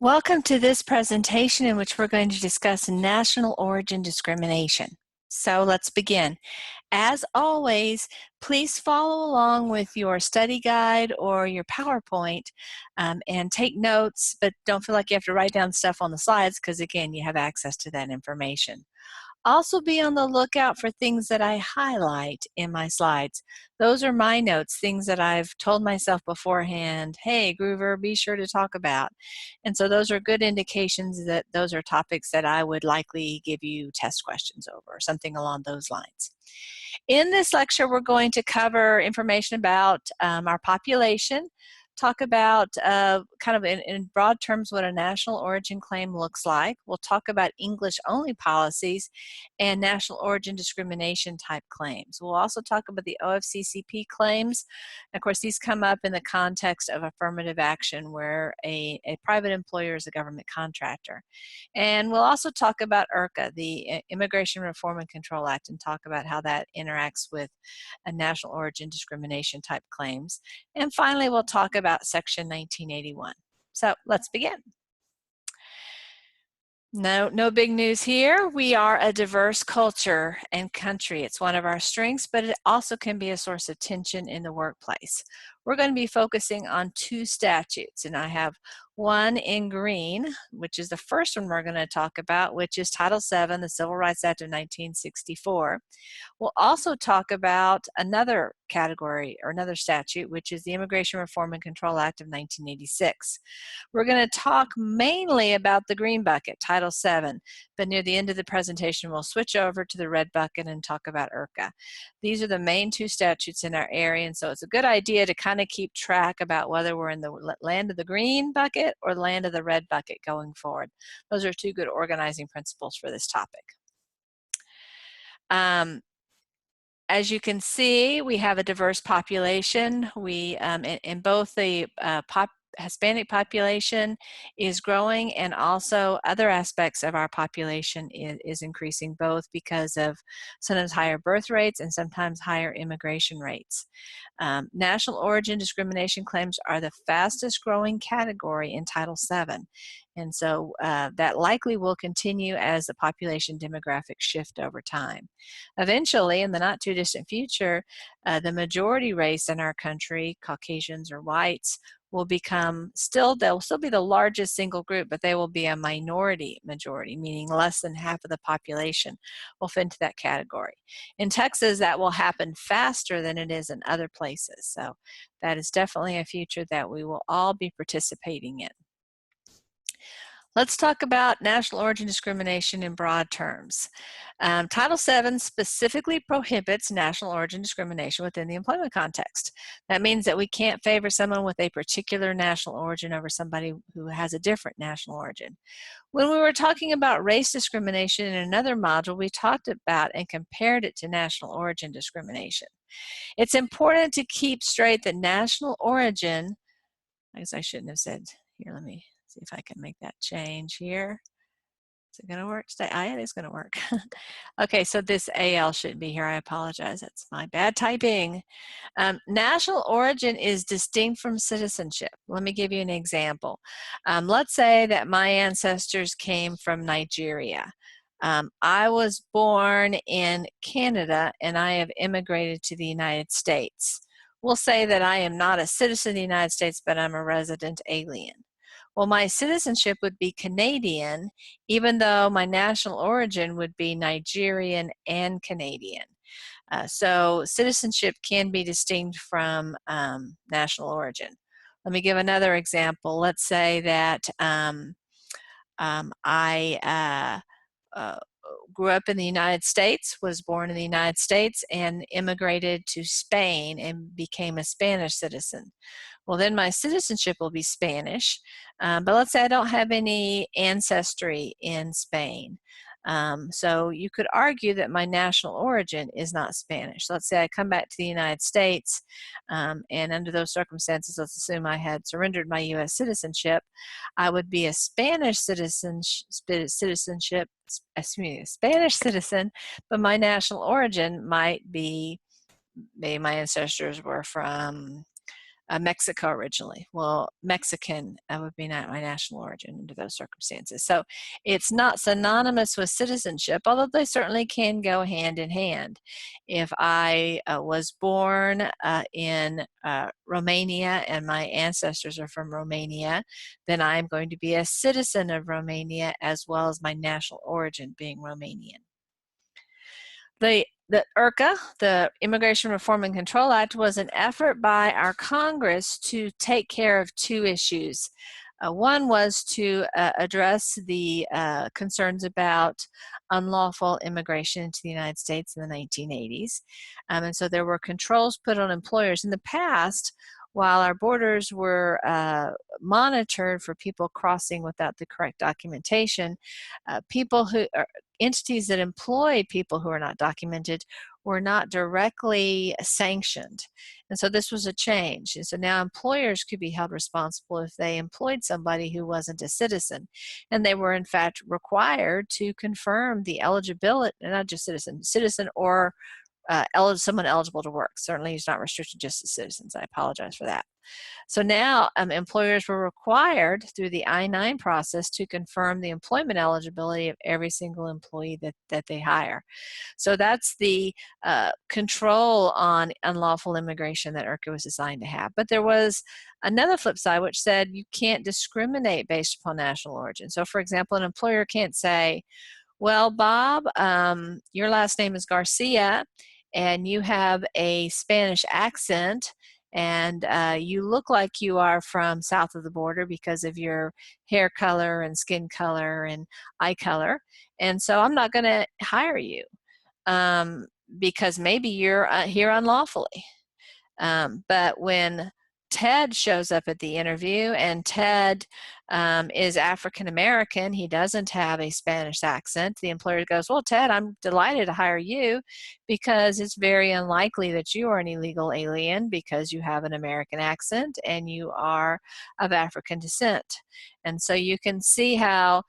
Welcome to this presentation in which we're going to discuss national origin discrimination. So let's begin. As always, please follow along with your study guide or your PowerPoint and take notes, but don't feel like you have to write down stuff on the slides because, again, you have access to that information. Also be on the lookout for things that I highlight in my slides. Those are my notes, things that I've told myself beforehand, hey, Groover, be sure to talk about. And so those are good indications that those are topics that I would likely give you test questions over, or something along those lines. In this lecture, we're going to cover information about our population, talk about kind of in broad terms what a national origin claim looks like. We'll talk about English-only policies and national origin discrimination type claims. We'll also talk about the OFCCP claims. Of course, these come up in the context of affirmative action where a private employer is a government contractor. And we'll also talk about IRCA, the Immigration Reform and Control Act, and talk about how that interacts with a national origin discrimination type claims. And finally, we'll talk about Section 1981. So let's begin. No big news here. We are a diverse culture and country. It's one of our strengths, but it also can be a source of tension in the workplace. We're going to be focusing on two statutes, and I have one in green, which is the first one we're going to talk about, which is Title VII, the Civil Rights Act of 1964. We'll also talk about another category or another statute, which is the Immigration Reform and Control Act of 1986. We're going to talk mainly about the green bucket, Title VII, but near the end of the presentation, we'll switch over to the red bucket and talk about IRCA. These are the main two statutes in our area, and so it's a good idea to kind of keep track about whether we're in the land of the green bucket or land of the red bucket going forward. Those are two good organizing principles for this topic. As you can see, we have a diverse population. We, in both the Hispanic population is growing, and also other aspects of our population is increasing, both because of sometimes higher birth rates and sometimes higher immigration rates. National origin discrimination claims are the fastest growing category in Title VII. And so that likely will continue as the population demographics shift over time. Eventually, in the not too distant future, the majority race in our country, Caucasians or whites, will become they'll still be the largest single group, but they will be a minority majority, meaning less than half of the population will fit into that category. In Texas, that will happen faster than it is in other places. So that is definitely a future that we will all be participating in. Let's talk about national origin discrimination in broad terms. Title VII specifically prohibits national origin discrimination within the employment context. That means that we can't favor someone with a particular national origin over somebody who has a different national origin. When we were talking about race discrimination in another module, we talked about and compared it to national origin discrimination. It's important to keep straight that national origin, I guess I shouldn't have said, here, let me see if I can make that change here. Is it going to work? It is going to work. Okay, so this AL shouldn't be here. I apologize. That's my bad typing. National origin is distinct from citizenship. Let me give you an example. Let's say that my ancestors came from Nigeria. I was born in Canada and I have immigrated to the United States. We'll say that I am not a citizen of the United States, but I'm a resident alien. Well, my citizenship would be Canadian, even though my national origin would be Nigerian and Canadian. So citizenship can be distinct from national origin. Let me give another example. Let's say that I grew up in the United States, was born in the United States, and immigrated to Spain and became a Spanish citizen. Well, then my citizenship will be Spanish, but let's say I don't have any ancestry in Spain. So you could argue that my national origin is not Spanish. Let's say I come back to the United States, and under those circumstances, let's assume I had surrendered my U.S. citizenship. I would be a Spanish citizen, but my national origin might be, maybe my ancestors were from Mexico originally. Well, Mexican would be not my national origin under those circumstances. So it's not synonymous with citizenship, although they certainly can go hand in hand. If I was born in Romania and my ancestors are from Romania, then I'm going to be a citizen of Romania as well as my national origin being Romanian. The IRCA, the Immigration Reform and Control Act, was an effort by our Congress to take care of two issues. One was to address the concerns about unlawful immigration into the United States in the 1980s. And so there were controls put on employers. In the past, while our borders were monitored for people crossing without the correct documentation, entities that employed people who are not documented were not directly sanctioned. And so this was a change. And so now employers could be held responsible if they employed somebody who wasn't a citizen. And they were in fact required to confirm the eligibility, not just citizen or someone eligible to work. Certainly it's not restricted just to citizens. I apologize for that. So now employers were required through the I-9 process to confirm the employment eligibility of every single employee that they hire. So that's the control on unlawful immigration that IRCA was designed to have. But there was another flip side which said you can't discriminate based upon national origin. So for example, an employer can't say, well, Bob, your last name is Garcia and you have a Spanish accent and you look like you are from south of the border because of your hair color and skin color and eye color. And so I'm not going to hire you because maybe you're here unlawfully. But when Ted shows up at the interview and Ted is African American, he doesn't have a Spanish accent, the employer goes, well, Ted, I'm delighted to hire you because it's very unlikely that you are an illegal alien because you have an American accent and you are of African descent. And so you can see how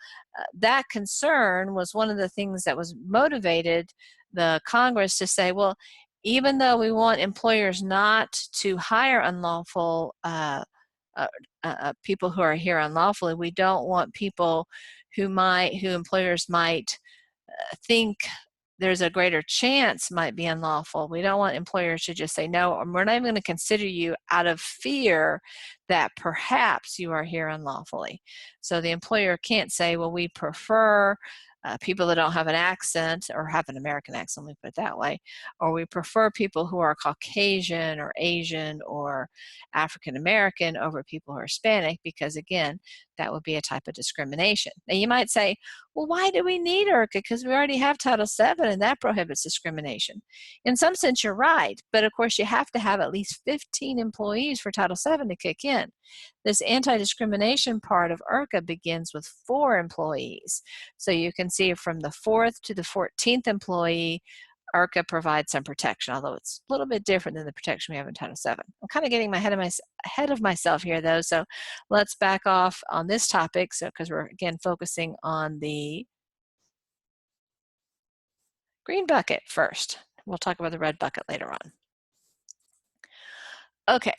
that concern was one of the things that was motivated the Congress to say, well, even though we want employers not to hire unlawful people who are here unlawfully, we don't want people who employers might think there's a greater chance might be unlawful. We don't want employers to just say, no, we're not even going to consider you out of fear that perhaps you are here unlawfully. So the employer can't say, well, we prefer people that don't have an accent or have an American accent, let me put it that way, or we prefer people who are Caucasian or Asian or African American over people who are Hispanic, because again, that would be a type of discrimination. Now you might say, well, why do we need IRCA? Because we already have Title VII and that prohibits discrimination. In some sense, you're right, but of course you have to have at least 15 employees for Title VII to kick in. This anti-discrimination part of IRCA begins with 4 employees. So you can see from the 4th to the 14th employee, IRCA provides some protection, although it's a little bit different than the protection we have in Title VII. I'm kind of getting ahead of myself here, though, so let's back off on this topic because we're, again, focusing on the green bucket first. We'll talk about the red bucket later on. Okay,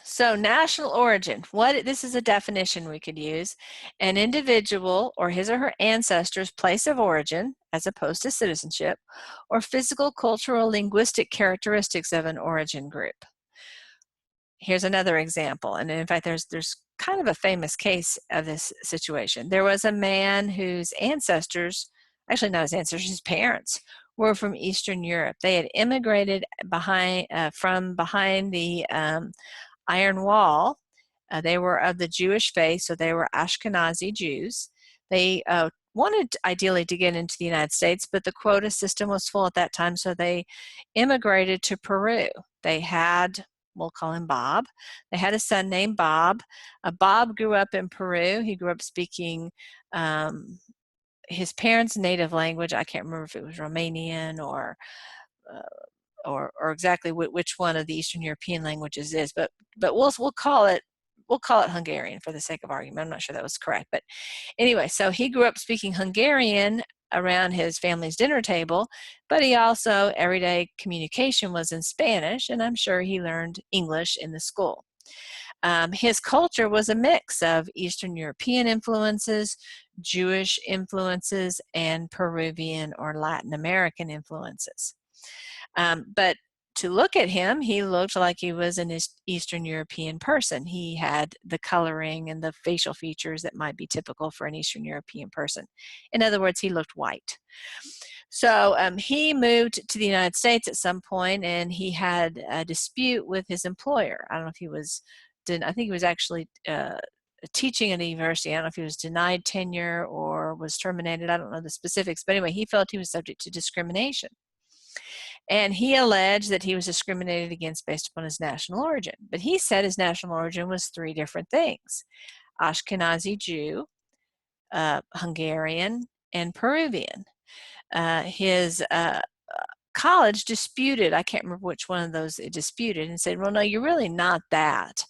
so national origin. This is a definition we could use. An individual or his or her ancestors' place of origin, as opposed to citizenship, or physical, cultural, linguistic characteristics of an origin group. Here's another example, and in fact, there's kind of a famous case of this situation. There was a man whose ancestors, actually not his ancestors, his parents, were from Eastern Europe. They had immigrated from behind the Iron Wall. They were of the Jewish faith, so they were Ashkenazi Jews. They wanted ideally to get into the United States, but the quota system was full at that time, so they immigrated to Peru. They had, we'll call him Bob. They had a son named Bob. Bob grew up in Peru. He grew up speaking his parents' native language. I can't remember if it was Romanian or exactly which one of the Eastern European languages is, but we'll call it Hungarian for the sake of argument. I'm not sure that was correct, but anyway, so he grew up speaking Hungarian around his family's dinner table, but he also, everyday communication was in Spanish, and I'm sure he learned English in the school. His culture was a mix of Eastern European influences, Jewish influences, and Peruvian or Latin American influences. But to look at him, he looked like he was an Eastern European person. He had the coloring and the facial features that might be typical for an Eastern European person. In other words, he looked white. So he moved to the United States at some point, and he had a dispute with his employer. I don't know if he was, I think he was actually teaching at a university. I don't know if he was denied tenure or was terminated. I don't know the specifics, but anyway, he felt he was subject to discrimination. And he alleged that he was discriminated against based upon his national origin. But he said his national origin was 3 different things: Ashkenazi Jew, Hungarian, and Peruvian. His college disputed, I can't remember which one of those it disputed, and said, well, no, you're really not that.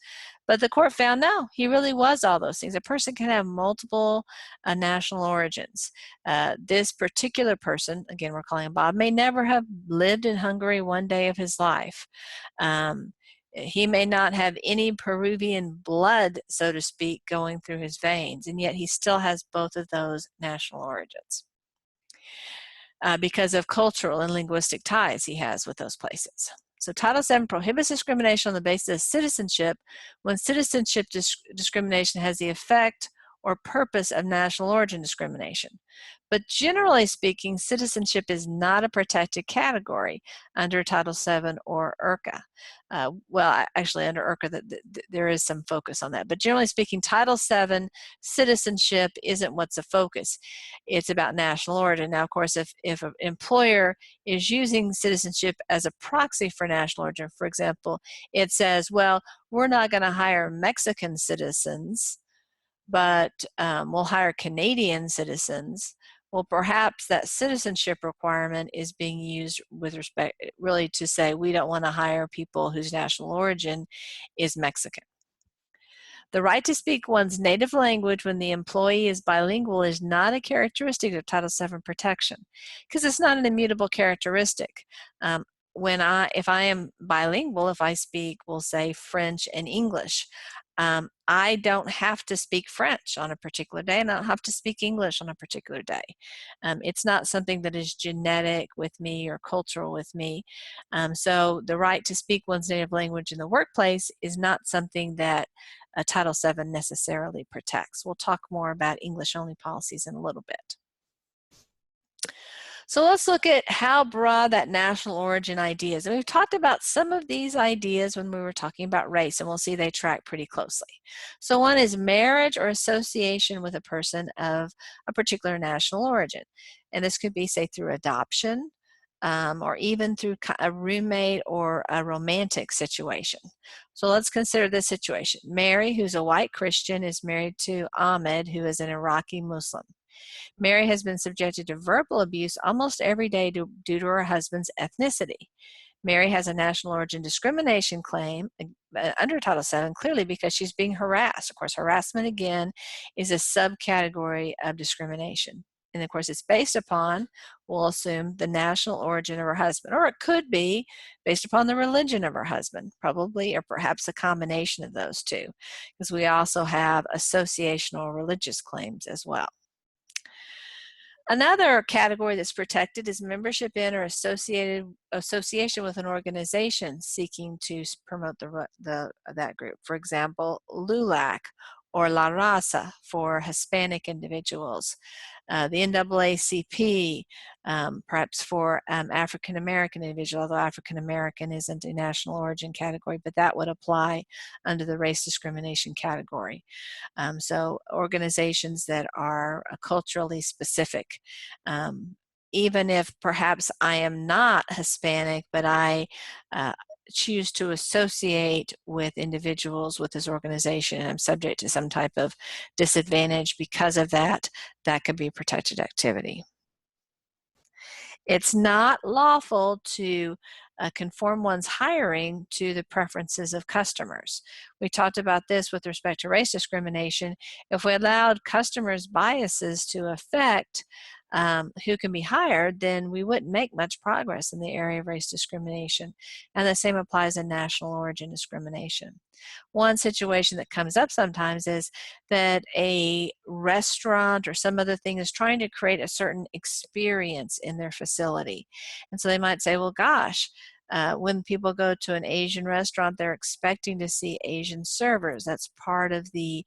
But the court found, no, he really was all those things. A person can have multiple national origins. This particular person, again, we're calling him Bob, may never have lived in Hungary one day of his life. He may not have any Peruvian blood, so to speak, going through his veins, and yet he still has both of those national origins. Because of cultural and linguistic ties he has with those places. So Title VII prohibits discrimination on the basis of citizenship when citizenship discrimination has the effect or purpose of national origin discrimination. But generally speaking, citizenship is not a protected category under Title VII or IRCA. Well, actually under IRCA, there is some focus on that. But generally speaking, Title VII citizenship isn't what's the focus. It's about national origin. Now, of course, if an employer is using citizenship as a proxy for national origin, for example, it says, well, we're not going to hire Mexican citizens, but we'll hire Canadian citizens. Well, perhaps that citizenship requirement is being used with respect, really, to say we don't want to hire people whose national origin is Mexican. The right to speak one's native language when the employee is bilingual is not a characteristic of Title VII protection, because it's not an immutable characteristic. If I am bilingual, if I speak, we'll say French and English, I don't have to speak French on a particular day, and I don't have to speak English on a particular day. It's not something that is genetic with me or cultural with me. So the right to speak one's native language in the workplace is not something that Title VII necessarily protects. We'll talk more about English-only policies in a little bit. So let's look at how broad that national origin idea is. And we've talked about some of these ideas when we were talking about race, and we'll see they track pretty closely. So one is marriage or association with a person of a particular national origin. And this could be, say, through adoption, or even through a roommate or a romantic situation. So let's consider this situation. Mary, who's a white Christian, is married to Ahmed, who is an Iraqi Muslim. Mary has been subjected to verbal abuse almost every day due to her husband's ethnicity. Mary has a national origin discrimination claim under Title VII, clearly because she's being harassed. Of course, harassment, again, is a subcategory of discrimination. And of course, it's based upon, we'll assume, the national origin of her husband. Or it could be based upon the religion of her husband, probably, or perhaps a combination of those two, because we also have associational religious claims as well. Another category that's protected is membership in or association with an organization seeking to promote that group. For example, LULAC or La Raza for Hispanic individuals. The NAACP, perhaps for African American individuals, although African American isn't a national origin category, but that would apply under the race discrimination category. So organizations that are culturally specific. Even if perhaps I am not Hispanic, but I choose to associate with individuals with this organization and I'm subject to some type of disadvantage because of that, that could be protected activity. It's not lawful to conform one's hiring to the preferences of customers. We talked about this with respect to race discrimination. If we allowed customers' biases to affect who can be hired, then we wouldn't make much progress in the area of race discrimination. And the same applies in national origin discrimination. One situation that comes up sometimes is that a restaurant or some other thing is trying to create a certain experience in their facility. And so they might say, well, gosh, when people go to an Asian restaurant, they're expecting to see Asian servers. That's part of the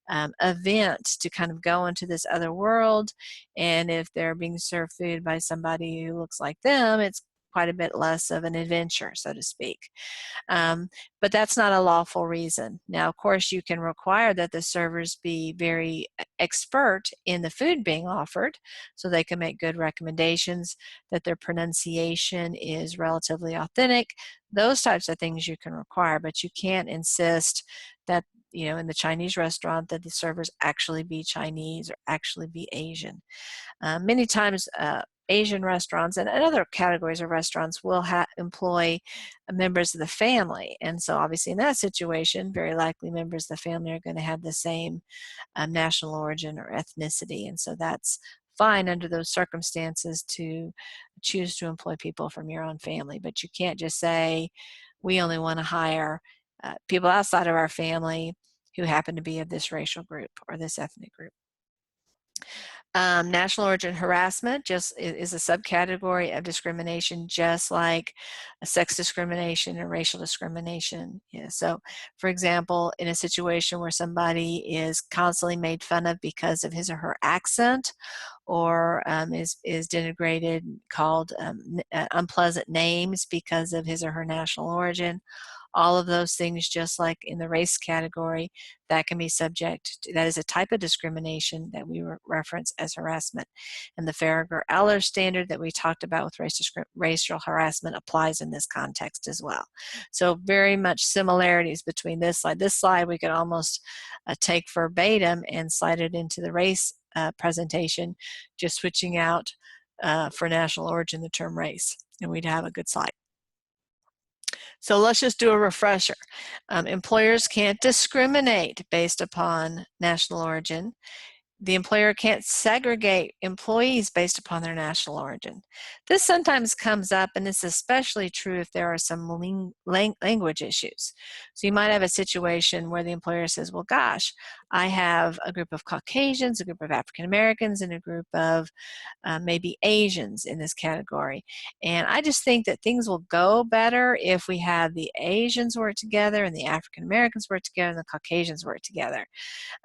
event to kind of go into this other world. And if they're being served food by somebody who looks like them, it's quite a bit less of an adventure, so to speak. But that's not a lawful reason. Now, of course, you can require that the servers be very expert in the food being offered so they can make good recommendations, that their pronunciation is relatively authentic. Those types of things you can require, but you can't insist that, in the Chinese restaurant, that the servers actually be Chinese or actually be Asian. Many times, Asian restaurants and other categories of restaurants will employ members of the family. And so obviously in that situation, very likely members of the family are going to have the same national origin or ethnicity. And so that's fine under those circumstances to choose to employ people from your own family. But you can't just say, we only want to hire people outside of our family who happen to be of this racial group or this ethnic group. National origin harassment just is a subcategory of discrimination, just like sex discrimination and racial discrimination. Yeah, so, for example, in a situation where somebody is constantly made fun of because of his or her accent, or is denigrated, called unpleasant names because of his or her national origin, all of those things, just like in the race category, that can be subject to, that is a type of discrimination that we reference as harassment. And the Farragher-Eller standard that we talked about with racial harassment applies in this context as well. So very much similarities between this slide. This slide we could almost take verbatim and slide it into the race presentation, just switching out for national origin the term race, and we'd have a good slide. So let's just do a refresher. Employers can't discriminate based upon national origin. The employer can't segregate employees based upon their national origin. This sometimes comes up, and it's especially true if there are some language issues. So you might have a situation where the employer says, well, gosh, I have a group of Caucasians, a group of African Americans, and a group of maybe Asians in this category. And I just think that things will go better if we have the Asians work together and the African Americans work together and the Caucasians work together.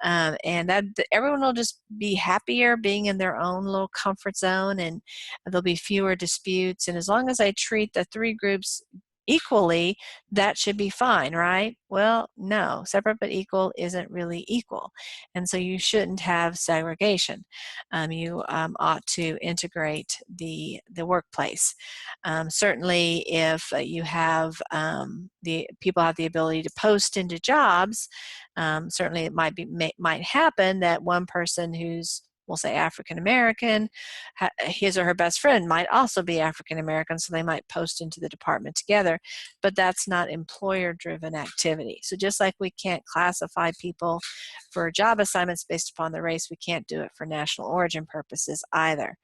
And that everyone will just be happier being in their own little comfort zone, and there'll be fewer disputes. And as long as I treat the three groups equally, that should be fine, right? Well, no, separate but equal isn't really equal. And so you shouldn't have segregation. You ought to integrate the workplace. Certainly if you have the people have the ability to post into jobs, certainly it might happen that one person who's, we'll say, African American, his or her best friend might also be African American, so they might post into the department together, but that's not employer-driven activity. So just like we can't classify people for job assignments based upon their race, we can't do it for national origin purposes either.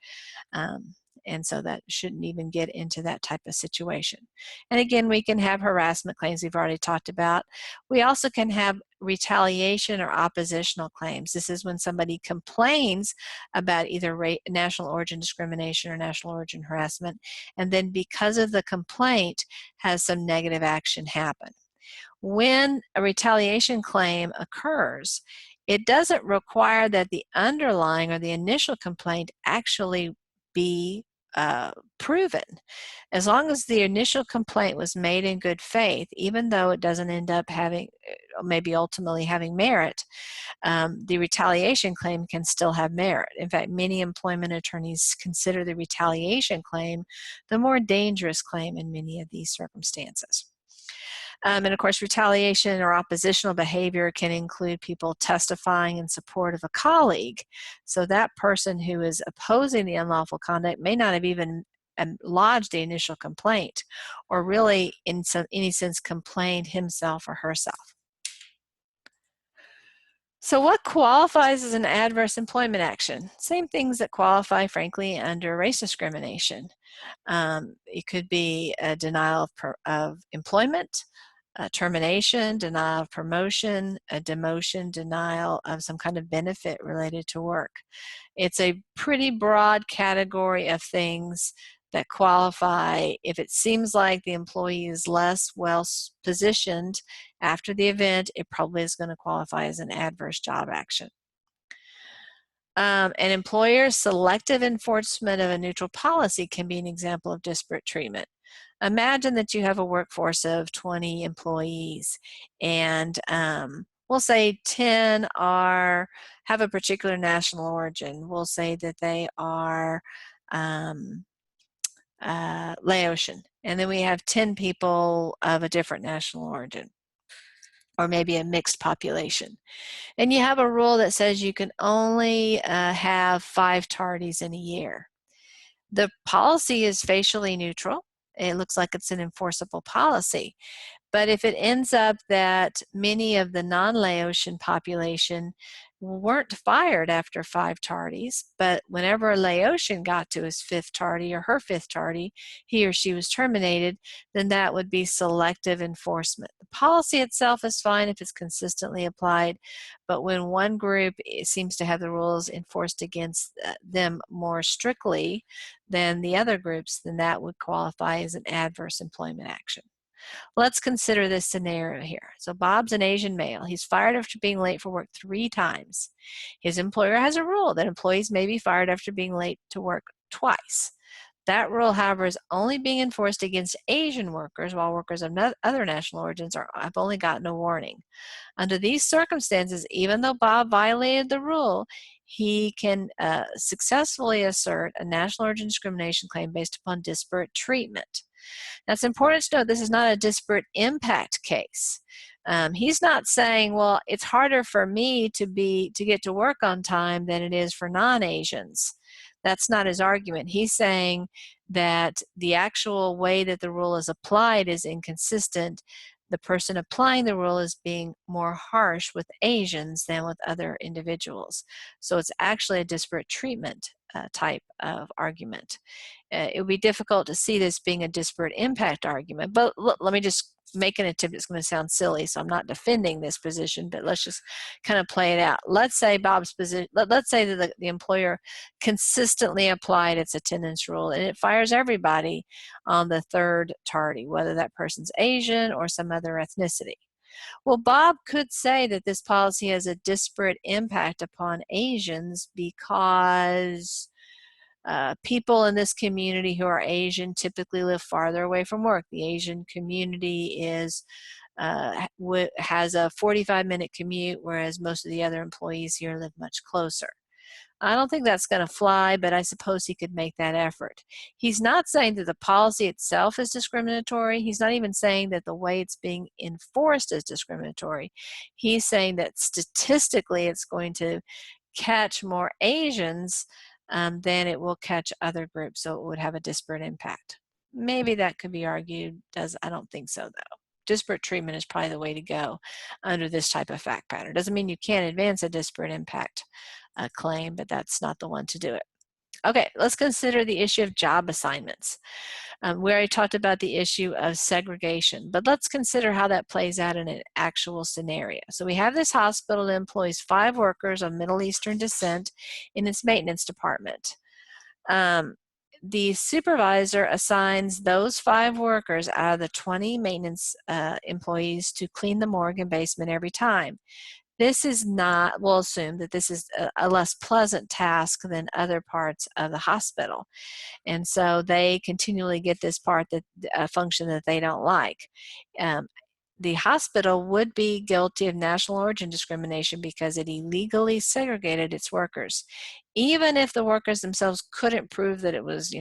And so that shouldn't even get into that type of situation. And again, we can have harassment claims we've already talked about. We also can have retaliation or oppositional claims. This is when somebody complains about either national origin discrimination or national origin harassment, and then because of the complaint has some negative action happen. When a retaliation claim occurs, it doesn't require that the underlying or the initial complaint actually be proven. As long as the initial complaint was made in good faith, even though it doesn't end up having, maybe ultimately having merit, the retaliation claim can still have merit. In fact, many employment attorneys consider the retaliation claim the more dangerous claim in many of these circumstances. And of course, retaliation or oppositional behavior can include people testifying in support of a colleague. So that person who is opposing the unlawful conduct may not have even lodged the initial complaint, or really in any sense complained himself or herself. So what qualifies as an adverse employment action? Same things that qualify, frankly, under race discrimination. It could be a denial of employment, a termination, denial of promotion, a demotion, denial of some kind of benefit related to work. It's a pretty broad category of things that qualify if it seems like the employee is less well positioned after the event. It probably is going to qualify as an adverse job action. An employer's selective enforcement of a neutral policy can be an example of disparate treatment. Imagine that you have a workforce of 20 employees, and we'll say 10 have a particular national origin. We'll say that they are Laotian, and then we have 10 people of a different national origin, or maybe a mixed population. And you have a rule that says you can only have 5 tardies in a year. The policy is facially neutral. It looks like it's an enforceable policy. But if it ends up that many of the non-Laotian population weren't fired after 5 tardies, but whenever a Laotian got to his 5th tardy or her 5th tardy, he or she was terminated, then that would be selective enforcement. The policy itself is fine if it's consistently applied, but when one group seems to have the rules enforced against them more strictly than the other groups, then that would qualify as an adverse employment action. Let's consider this scenario here. So Bob's an Asian male. He's fired after being late for work 3 times. His employer has a rule that employees may be fired after being late to work twice. That rule, however, is only being enforced against Asian workers, while workers of other national origins have only gotten a warning. Under these circumstances, even though Bob violated the rule, he can successfully assert a national origin discrimination claim based upon disparate treatment. Now, it's important to note this is not a disparate impact case. He's not saying, well, it's harder for me to get to work on time than it is for non-Asians. That's not his argument. He's saying that the actual way that the rule is applied is inconsistent. The person applying the rule is being more harsh with Asians than with other individuals. So it's actually a disparate treatment type of argument. It would be difficult to see this being a disparate impact argument, but let me just make an attempt. It's going to sound silly, so I'm not defending this position, but let's just kind of play it out. Let's say Bob's position, let's say that the employer consistently applied its attendance rule and it fires everybody on the 3rd tardy, whether that person's Asian or some other ethnicity. Well, Bob could say that this policy has a disparate impact upon Asians because people in this community who are Asian typically live farther away from work. The Asian community has a 45-minute commute, whereas most of the other employees here live much closer. I don't think that's going to fly, but I suppose he could make that effort. He's not saying that the policy itself is discriminatory. He's not even saying that the way it's being enforced is discriminatory. He's saying that statistically it's going to catch more Asians than it will catch other groups, so it would have a disparate impact. Maybe that could be argued. I don't think so, though. Disparate treatment is probably the way to go under this type of fact pattern. Doesn't mean you can't advance a disparate impact claim, but that's not the one to do it. Okay, let's consider the issue of job assignments. We already talked about the issue of segregation, but let's consider how that plays out in an actual scenario. So we have this hospital that employs 5 workers of Middle Eastern descent in its maintenance department. The supervisor assigns those 5 workers out of the 20 maintenance employees to clean the morgue and basement every time. This is not, we'll assume that this is a less pleasant task than other parts of the hospital. And so they continually get this part, function that they don't like. The hospital would be guilty of national origin discrimination because it illegally segregated its workers. Even if the workers themselves couldn't prove that it was,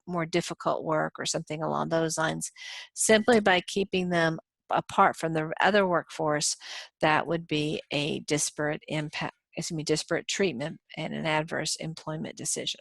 more difficult work or something along those lines, simply by keeping them apart from the other workforce, that would be a disparate treatment and an adverse employment decision.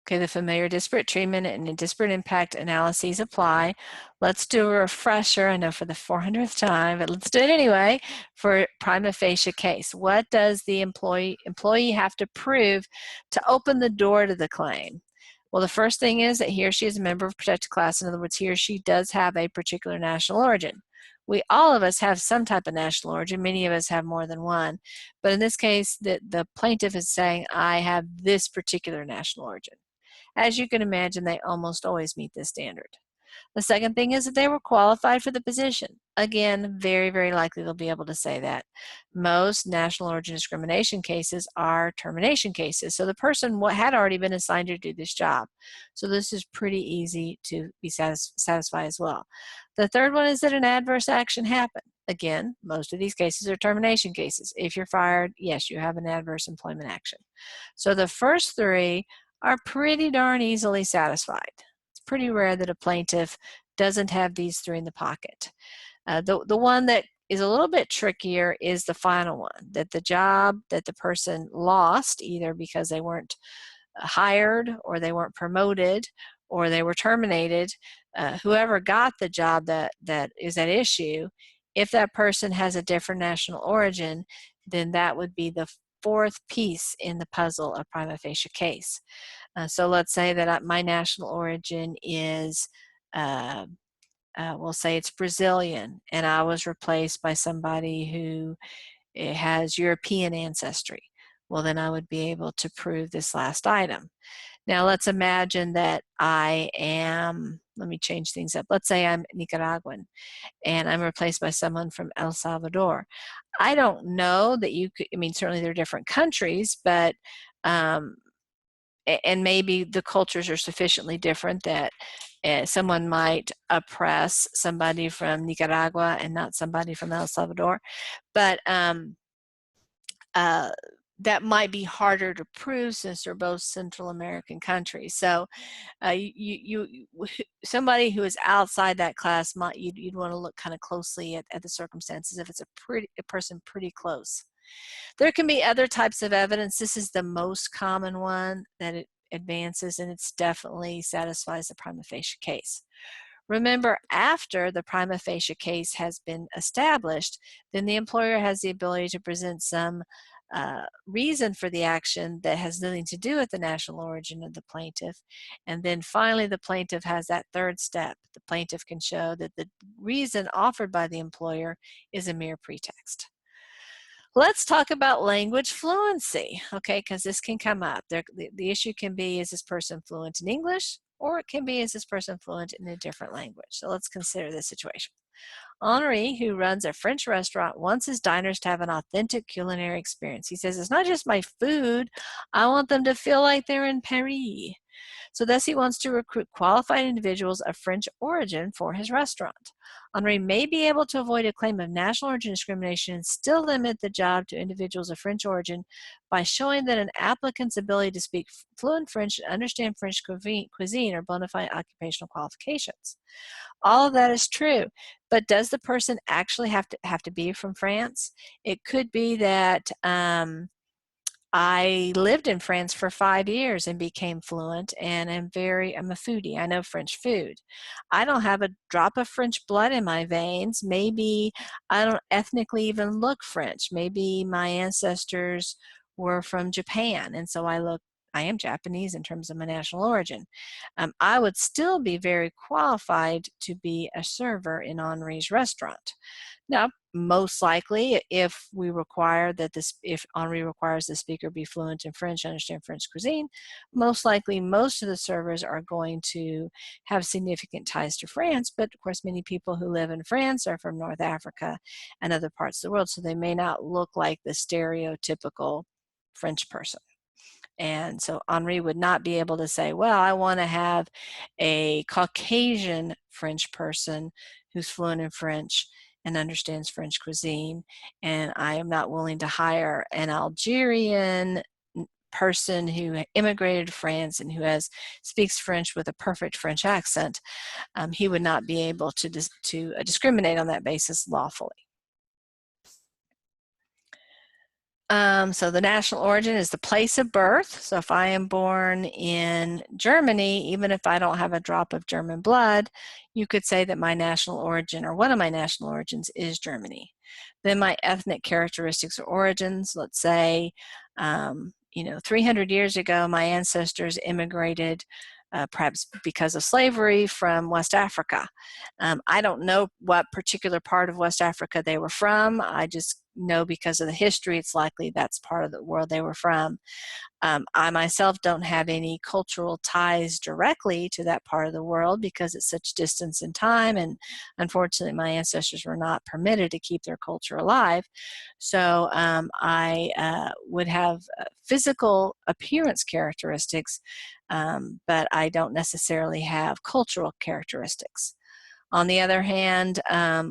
Okay, the familiar disparate treatment and disparate impact analyses apply. Let's do a refresher, I know for the 400th time, but let's do it anyway for prima facie case. What does the employee have to prove to open the door to the claim? Well, the first thing is that he or she is a member of a protected class. In other words, he or she does have a particular national origin. All of us have some type of national origin. Many of us have more than one. But in this case, the plaintiff is saying, I have this particular national origin. As you can imagine, they almost always meet this standard. The second thing is that they were qualified for the position. Again, very, very likely they'll be able to say that. Most national origin discrimination cases are termination cases. So the person had already been assigned to do this job. So this is pretty easy to be satisfied as well. The third one is that an adverse action happened. Again, most of these cases are termination cases. If you're fired, yes, you have an adverse employment action. So the first three are pretty darn easily satisfied. It's pretty rare that a plaintiff doesn't have these three in the pocket. The one that is a little bit trickier is the final one, that the job that the person lost, either because they weren't hired or they weren't promoted or they were terminated, whoever got the job that is at issue, if that person has a different national origin, then that would be the fourth piece in the puzzle of prima facie case. So let's say that my national origin is, we'll say it's Brazilian, and I was replaced by somebody who has European ancestry. Well, then I would be able to prove this last item. Now let's imagine that I am, let me change things up. Let's say I'm Nicaraguan and I'm replaced by someone from El Salvador. I don't know that you could, I mean, certainly they're different countries, but and maybe the cultures are sufficiently different that someone might oppress somebody from Nicaragua and not somebody from El Salvador. But that might be harder to prove since they're both Central American countries. So somebody who is outside that class, you'd want to look kind of closely at the circumstances if it's a person pretty close. There can be other types of evidence. This is the most common one that it advances, and it's definitely satisfies the prima facie case. Remember, after the prima facie case has been established, then the employer has the ability to present some reason for the action that has nothing to do with the national origin of the plaintiff. And then finally, the plaintiff has that third step. The plaintiff can show that the reason offered by the employer is a mere pretext. Let's talk about language fluency, okay, because this can come up. The issue can be, is this person fluent in English? Or it can be, is this person fluent in a different language? So let's consider this situation. Henri, who runs a French restaurant, wants his diners to have an authentic culinary experience. He says, it's not just my food, I want them to feel like they're in Paris. So thus he wants to recruit qualified individuals of French origin for his restaurant. Henri may be able to avoid a claim of national origin discrimination and still limit the job to individuals of French origin by showing that an applicant's ability to speak fluent French and understand French cuisine are bona fide occupational qualifications. All of that is true, but does the person actually have to be from France? It could be that I lived in France for 5 years and became fluent, and I'm a foodie. I know French food. I don't have a drop of French blood in my veins. Maybe I don't ethnically even look French. Maybe my ancestors were from Japan, and so I am Japanese in terms of my national origin. I would still be very qualified to be a server in Henri's restaurant. Now, most likely, if Henri requires the speaker be fluent in French, understand French cuisine, most likely most of the servers are going to have significant ties to France, but of course many people who live in France are from North Africa and other parts of the world, so they may not look like the stereotypical French person. And so Henri would not be able to say, well, I want to have a Caucasian French person who's fluent in French and understands French cuisine, and I am not willing to hire an Algerian person who immigrated to France and who speaks French with a perfect French accent. He would not be able to discriminate on that basis lawfully. So the national origin is the place of birth. So if I am born in Germany, even if I don't have a drop of German blood, you could say that my national origin, or one of my national origins, is Germany. Then my ethnic characteristics or origins, let's say, 300 years ago, my ancestors immigrated, perhaps because of slavery, from West Africa. I don't know what particular part of West Africa they were from. I just know because of the history, it's likely that's part of the world they were from. I myself don't have any cultural ties directly to that part of the world because it's such distance in time, and unfortunately my ancestors were not permitted to keep their culture alive. So I would have physical appearance characteristics, but I don't necessarily have cultural characteristics. On the other hand,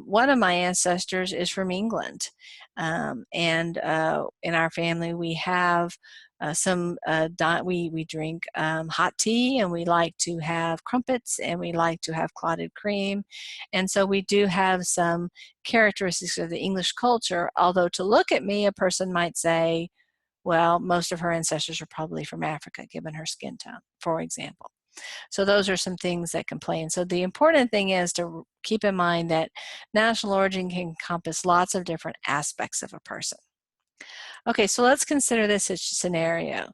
one of my ancestors is from England, and in our family we have we drink hot tea, and we like to have crumpets, and we like to have clotted cream, and so we do have some characteristics of the English culture, although to look at me, a person might say, well, most of her ancestors are probably from Africa, given her skin tone, for example. So those are some things that can play in. So the important thing is to keep in mind that national origin can encompass lots of different aspects of a person. Okay, so let's consider this scenario.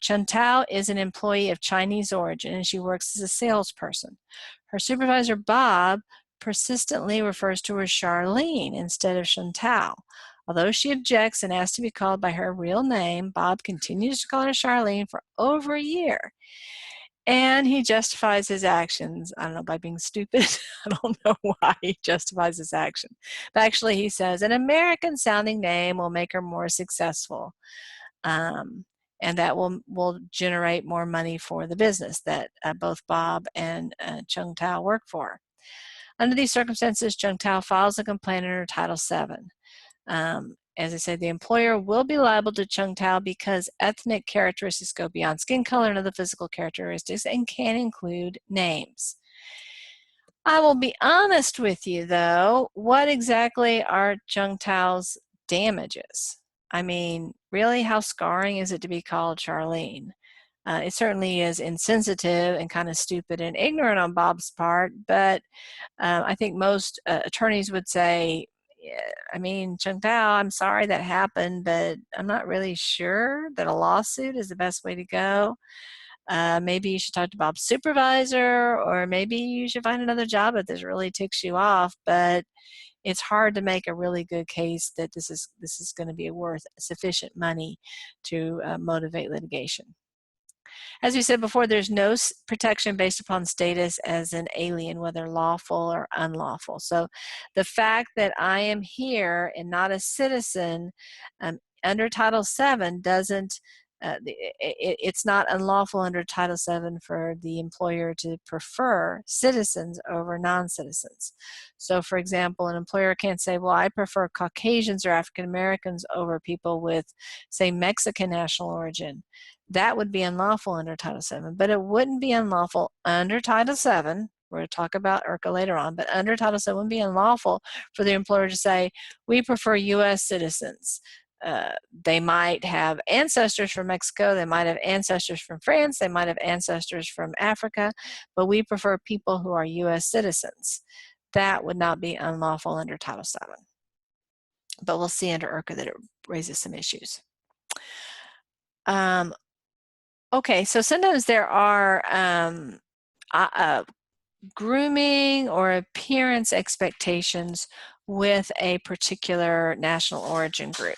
Chen Tao is an employee of Chinese origin, and she works as a salesperson. Her supervisor, Bob, persistently refers to her as Charlene instead of Chantal. Although she objects and asks to be called by her real name, Bob continues to call her Charlene for over a year. And he justifies his actions, I don't know, by being stupid. I don't know why he justifies his action. But actually he says, an American sounding name will make her more successful. And that will generate more money for the business that both Bob and Chung Tao work for. Under these circumstances, Chung Tao files a complaint under Title VII. As I said, the employer will be liable to Chung Tao because ethnic characteristics go beyond skin color and other physical characteristics and can include names. I will be honest with you though, what exactly are Chung Tao's damages? I mean, really, how scarring is it to be called Charlene? It certainly is insensitive and kind of stupid and ignorant on Bob's part, but I think most attorneys would say, yeah, I mean, Chung Tao, I'm sorry that happened, but I'm not really sure that a lawsuit is the best way to go. Maybe you should talk to Bob's supervisor, or maybe you should find another job if this really ticks you off, but it's hard to make a really good case that this is going to be worth sufficient money to motivate litigation. As we said before, there's no protection based upon status as an alien, whether lawful or unlawful. So the fact that I am here and not a citizen under Title VII doesn't, it's not unlawful under Title VII for the employer to prefer citizens over non-citizens. So for example, an employer can't say, well, I prefer Caucasians or African Americans over people with, say, Mexican national origin. That would be unlawful under Title VII, but it wouldn't be unlawful under Title VII. We're going to talk about IRCA later on, but under Title VII, it wouldn't be unlawful for the employer to say, we prefer U.S. citizens. They might have ancestors from Mexico, they might have ancestors from France, they might have ancestors from Africa, but we prefer people who are U.S. citizens. That would not be unlawful under Title VII. But we'll see under IRCA that it raises some issues. Okay, so sometimes there are grooming or appearance expectations with a particular national origin group.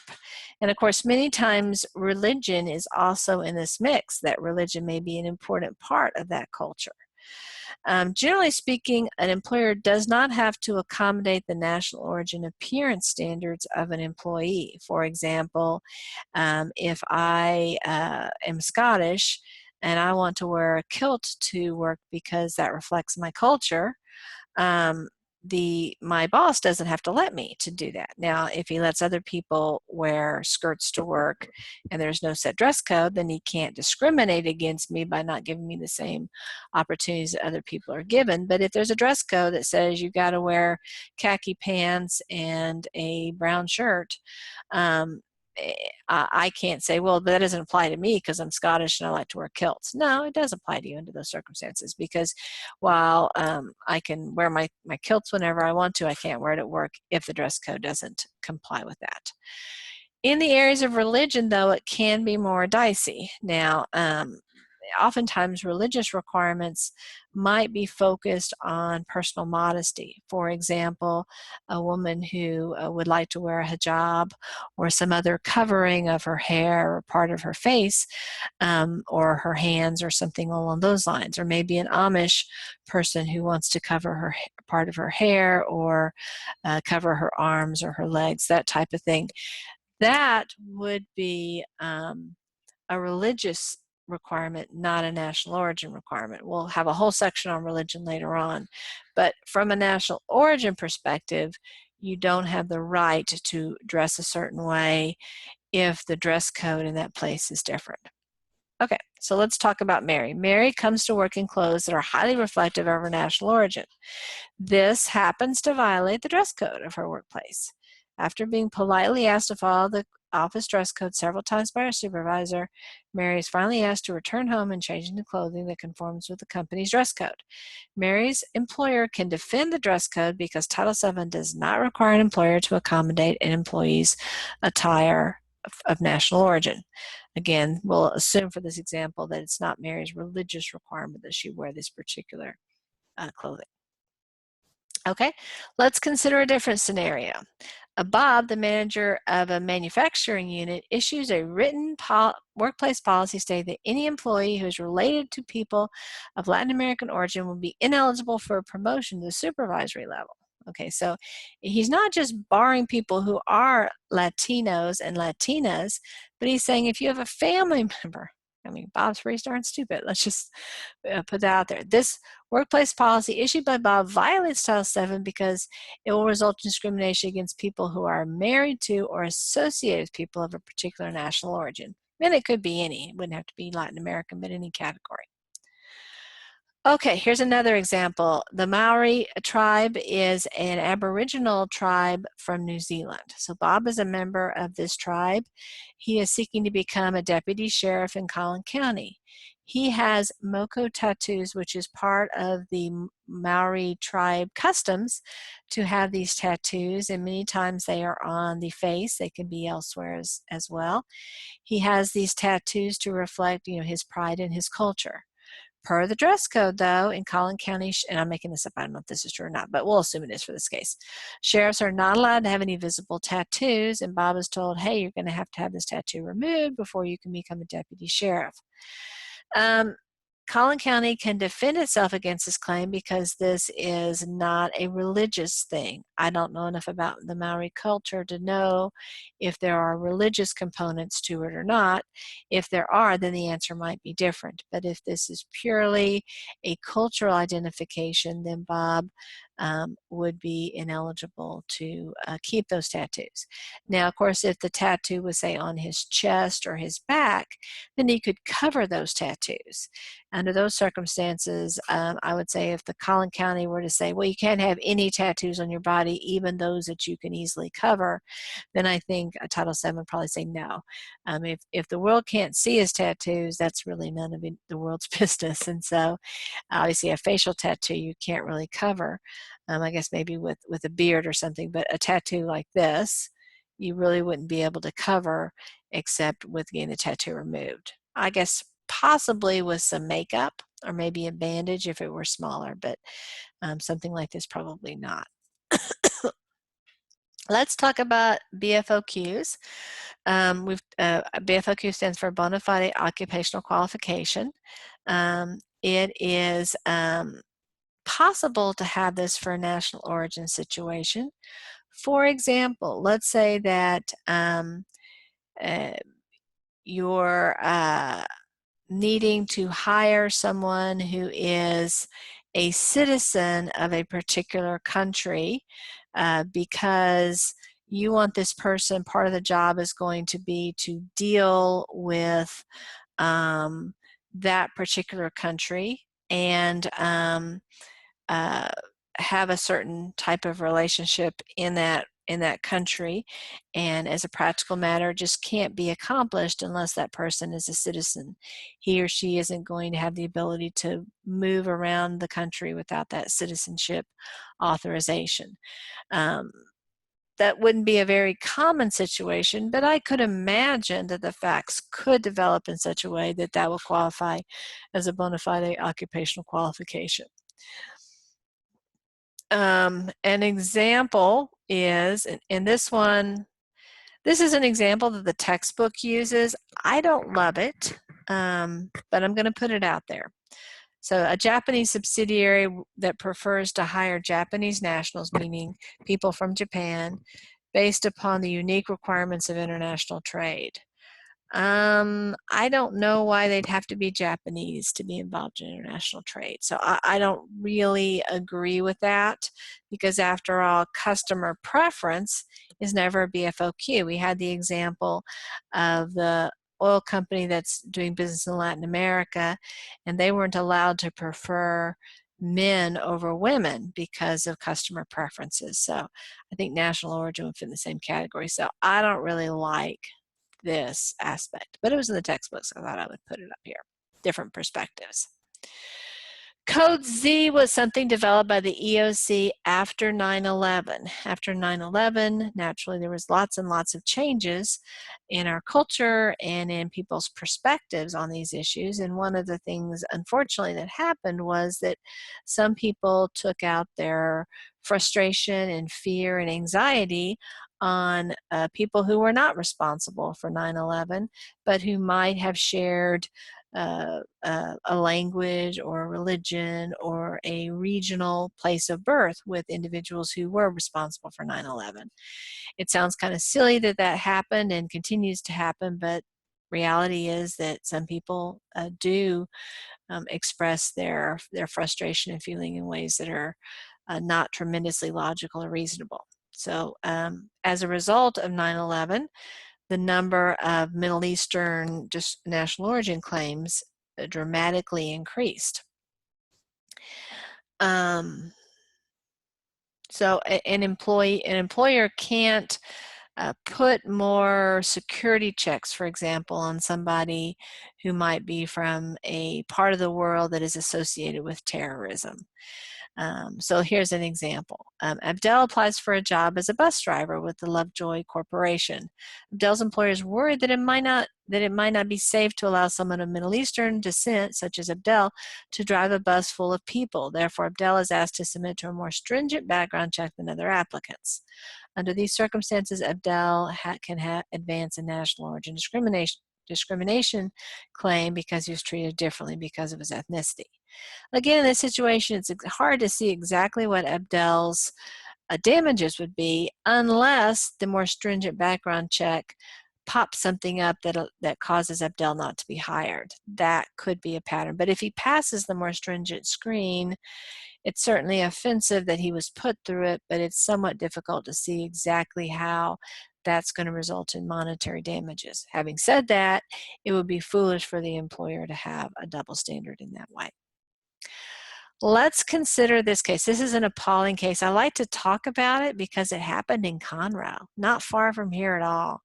And of course, many times religion is also in this mix, that religion may be an important part of that culture. Generally speaking, an employer does not have to accommodate the national origin appearance standards of an employee. For example, if I am Scottish and I want to wear a kilt to work because that reflects my culture, my boss doesn't have to let me to do that. Now, if he lets other people wear skirts to work and there's no set dress code, then he can't discriminate against me by not giving me the same opportunities that other people are given. But if there's a dress code that says you got to wear khaki pants and a brown shirt, I can't say, well, that doesn't apply to me because I'm Scottish and I like to wear kilts. No, it does apply to you under those circumstances, because while I can wear my kilts whenever I want to, I can't wear it at work if the dress code doesn't comply with that. In the areas of religion, though, it can be more dicey. Now, oftentimes religious requirements might be focused on personal modesty. For example, a woman who would like to wear a hijab or some other covering of her hair or part of her face, or her hands or something along those lines, or maybe an Amish person who wants to cover her part of her hair or cover her arms or her legs, that type of thing. That would be a religious requirement, not a national origin requirement. We'll have a whole section on religion later on. But from a national origin perspective, you don't have the right to dress a certain way if the dress code in that place is different. Okay, so let's talk about Mary. Mary comes to work in clothes that are highly reflective of her national origin. This happens to violate the dress code of her workplace. After being politely asked to follow the office dress code several times by her supervisor, Mary is finally asked to return home and change into clothing that conforms with the company's dress code. Mary's employer can defend the dress code because Title VII does not require an employer to accommodate an employee's attire of national origin. Again, we'll assume for this example that it's not Mary's religious requirement that she wear this particular clothing. Okay, let's consider a different scenario. Bob, the manager of a manufacturing unit, issues a written workplace policy stating that any employee who is related to people of Latin American origin will be ineligible for a promotion to the supervisory level. Okay, so he's not just barring people who are Latinos and Latinas, but he's saying if you have a family member, I mean, Bob's pretty darn stupid. Let's just put that out there. This workplace policy issued by Bob violates Title VII because it will result in discrimination against people who are married to or associated with people of a particular national origin. And it could be any. It wouldn't have to be Latin American, but any category. Okay, here's another example. The Maori tribe is an Aboriginal tribe from New Zealand. So Bob is a member of this tribe. He is seeking to become a deputy sheriff in Collin County. He has moko tattoos, which is part of the Maori tribe customs to have these tattoos, and many times they are on the face. They can be elsewhere as well. He has these tattoos to reflect, his pride in his culture. Per the dress code, though, in Collin County, and I'm making this up, I don't know if this is true or not, but we'll assume it is for this case. Sheriffs are not allowed to have any visible tattoos, and Bob is told, hey, you're going to have this tattoo removed before you can become a deputy sheriff. Collin County can defend itself against this claim because this is not a religious thing. I don't know enough about the Maori culture to know if there are religious components to it or not. If there are, then the answer might be different. But if this is purely a cultural identification, then Bob would be ineligible to keep those tattoos. Now, of course, if the tattoo was, say, on his chest or his back, then he could cover those tattoos. Under those circumstances, I would say if the Collin County were to say, well, you can't have any tattoos on your body, even those that you can easily cover, then I think Title VII would probably say no. If the world can't see his tattoos, that's really none of the world's business. And so obviously a facial tattoo you can't really cover. I guess maybe with a beard or something, but a tattoo like this, you really wouldn't be able to cover except with getting the tattoo removed. I guess possibly with some makeup or maybe a bandage if it were smaller, but something like this probably not. Let's talk about BFOQs. BFOQ stands for Bona Fide Occupational Qualification. It is possible to have this for a national origin situation. For example, let's say that you're needing to hire someone who is a citizen of a particular country because you want this person, part of the job is going to be to deal with that particular country and have a certain type of relationship in that in that country, and as a practical matter just can't be accomplished unless that person is a citizen. He or she isn't going to have the ability to move around the country without that citizenship authorization. That wouldn't be a very common situation, but I could imagine that the facts could develop in such a way that that will qualify as a bona fide occupational qualification. An example is, and this one, this is an example that the textbook uses. I don't love it, but I'm going to put it out there. So a Japanese subsidiary that prefers to hire Japanese nationals, meaning people from Japan, based upon the unique requirements of international trade. I don't know why they'd have to be Japanese to be involved in international trade. So I don't really agree with that, because after all, customer preference is never a BFOQ. We had the example of the oil company that's doing business in Latin America, and they weren't allowed to prefer men over women because of customer preferences. So I think national origin would fit in the same category. So I don't really like this aspect, but it was in the textbook, so I thought I would put it up here. Different perspectives. Code Z was something developed by the EOC after 9/11. After 9/11, naturally there was lots and lots of changes in our culture and in people's perspectives on these issues, and one of the things unfortunately that happened was that some people took out their frustration and fear and anxiety on people who were not responsible for 9/11, but who might have shared a language or a religion or a regional place of birth with individuals who were responsible for 9/11. It sounds kind of silly that that happened and continues to happen, but reality is that some people do express their frustration and feeling in ways that are not tremendously logical or reasonable. So as a result of 9/11, the number of Middle Eastern just national origin claims dramatically increased. So an employer can't put more security checks, for example, on somebody who might be from a part of the world that is associated with terrorism. So here's an example. Abdel applies for a job as a bus driver with the Lovejoy Corporation. Abdel's employer is worried that it might not be safe to allow someone of Middle Eastern descent, such as Abdel, to drive a bus full of people. Therefore, Abdel is asked to submit to a more stringent background check than other applicants. Under these circumstances, Abdel can advance a national origin discrimination claim because he was treated differently because of his ethnicity. Again, in this situation, it's hard to see exactly what Abdel's damages would be unless the more stringent background check pops something up that causes Abdel not to be hired. That could be a pattern. But if he passes the more stringent screen, it's certainly offensive that he was put through it, but it's somewhat difficult to see exactly how that's going to result in monetary damages. Having said that, it would be foolish for the employer to have a double standard in that way. Let's consider this case. This is an appalling case. I like to talk about it because it happened in Conroe, not far from here at all.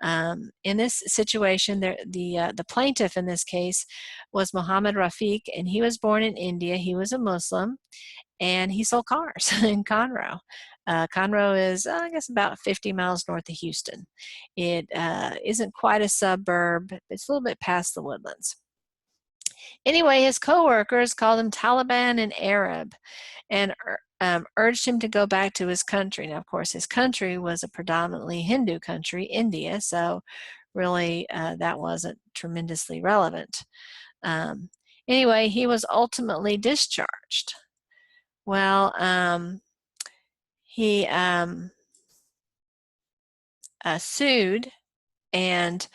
In this situation, the plaintiff in this case was Mohammed Rafiq, and he was born in India. He was a Muslim, and he sold cars in Conroe. Conroe is, I guess, about 50 miles north of Houston. It isn't quite a suburb. It's a little bit past the Woodlands. Anyway, his co-workers called him Taliban and Arab and urged him to go back to his country. Now, of course, his country was a predominantly Hindu country, India, so really that wasn't tremendously relevant. Anyway, he was ultimately discharged. Well, he sued, and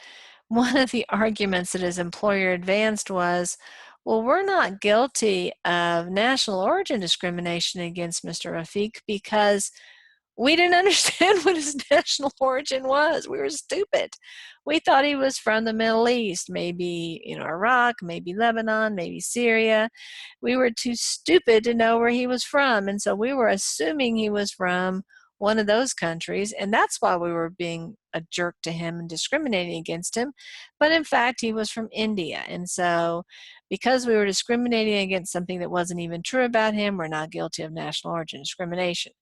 one of the arguments that his employer advanced was, well, we're not guilty of national origin discrimination against Mr. Rafiq because we didn't understand what his national origin was. We were stupid. We thought he was from the Middle East, maybe Iraq, maybe Lebanon, maybe Syria. We were too stupid to know where he was from, and so we were assuming he was from one of those countries, and that's why we were being a jerk to him and discriminating against him. But in fact, he was from India, and so because we were discriminating against something that wasn't even true about him, we're not guilty of national origin discrimination.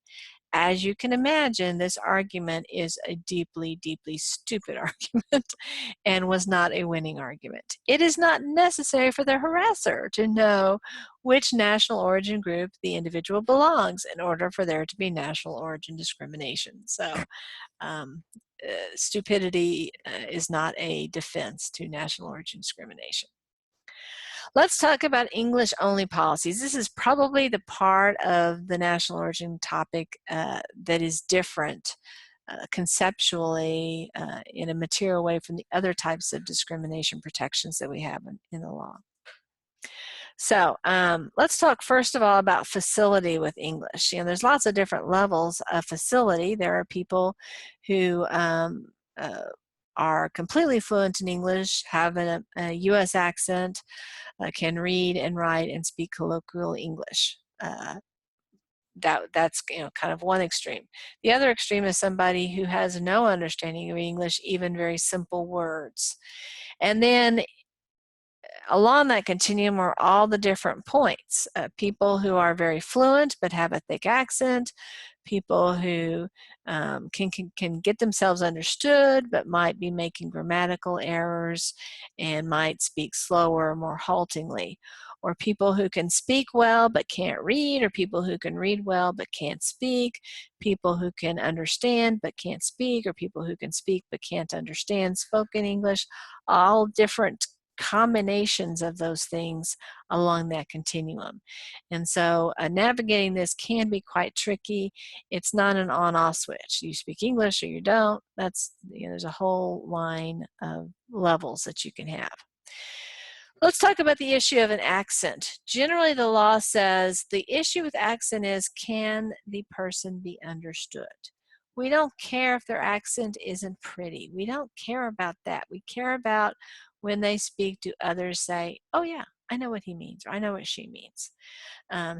As you can imagine, this argument is a deeply, deeply stupid argument and was not a winning argument. It is not necessary for the harasser to know which national origin group the individual belongs in order for there to be national origin discrimination. So stupidity is not a defense to national origin discrimination. Let's talk about English-only policies. This is probably the part of the national origin topic that is different conceptually in a material way from the other types of discrimination protections that we have in the law. So let's talk first of all about facility with English. You know, there's lots of different levels of facility. There are people who are completely fluent in English, have a U.S. accent, can read and write and speak colloquial English. That's kind of one extreme. The other extreme is somebody who has no understanding of English, even very simple words. And then along that continuum are all the different points. People who are very fluent but have a thick accent, people who can get themselves understood but might be making grammatical errors and might speak slower or more haltingly, or people who can speak well but can't read, or people who can read well but can't speak, people who can understand but can't speak, or people who can speak but can't understand spoken English, all different combinations of those things along that continuum. And so navigating this can be quite tricky. It's not an on-off switch. You speak English or you don't. That's, there's a whole line of levels that you can have. Let's talk about the issue of an accent. Generally, the law says the issue with accent is, can the person be understood? We don't care if their accent isn't pretty. We don't care about that. We care about when they speak, do others say, oh yeah, I know what he means, or I know what she means.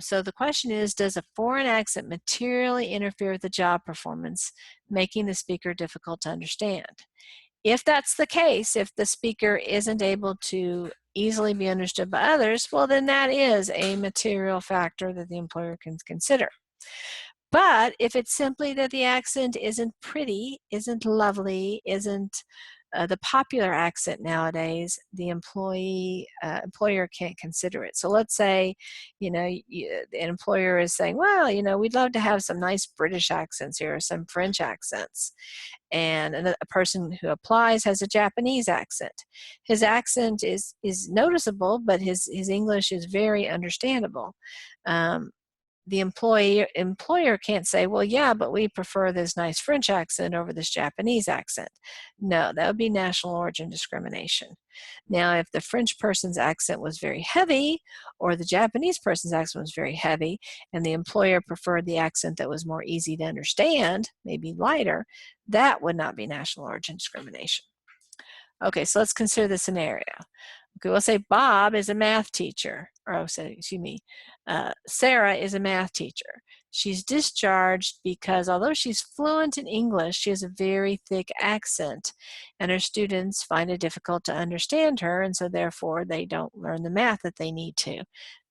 So the question is, does a foreign accent materially interfere with the job performance, making the speaker difficult to understand? If that's the case, if the speaker isn't able to easily be understood by others, well, then that is a material factor that the employer can consider. But if it's simply that the accent isn't pretty, isn't lovely, isn't the popular accent nowadays, the employer can't consider it. So let's say, an employer is saying, well, we'd love to have some nice British accents here, or some French accents. And a person who applies has a Japanese accent. His accent is noticeable, but his English is very understandable. The employer can't say, well, yeah, but we prefer this nice French accent over this Japanese accent. No, that would be national origin discrimination. Now, if the French person's accent was very heavy, or the Japanese person's accent was very heavy, and the employer preferred the accent that was more easy to understand, maybe lighter, that would not be national origin discrimination. Okay, so let's consider the scenario. Okay, we'll say Bob is a math teacher, or Sarah is a math teacher. She's discharged because although she's fluent in English, she has a very thick accent, and her students find it difficult to understand her, and so therefore they don't learn the math that they need to.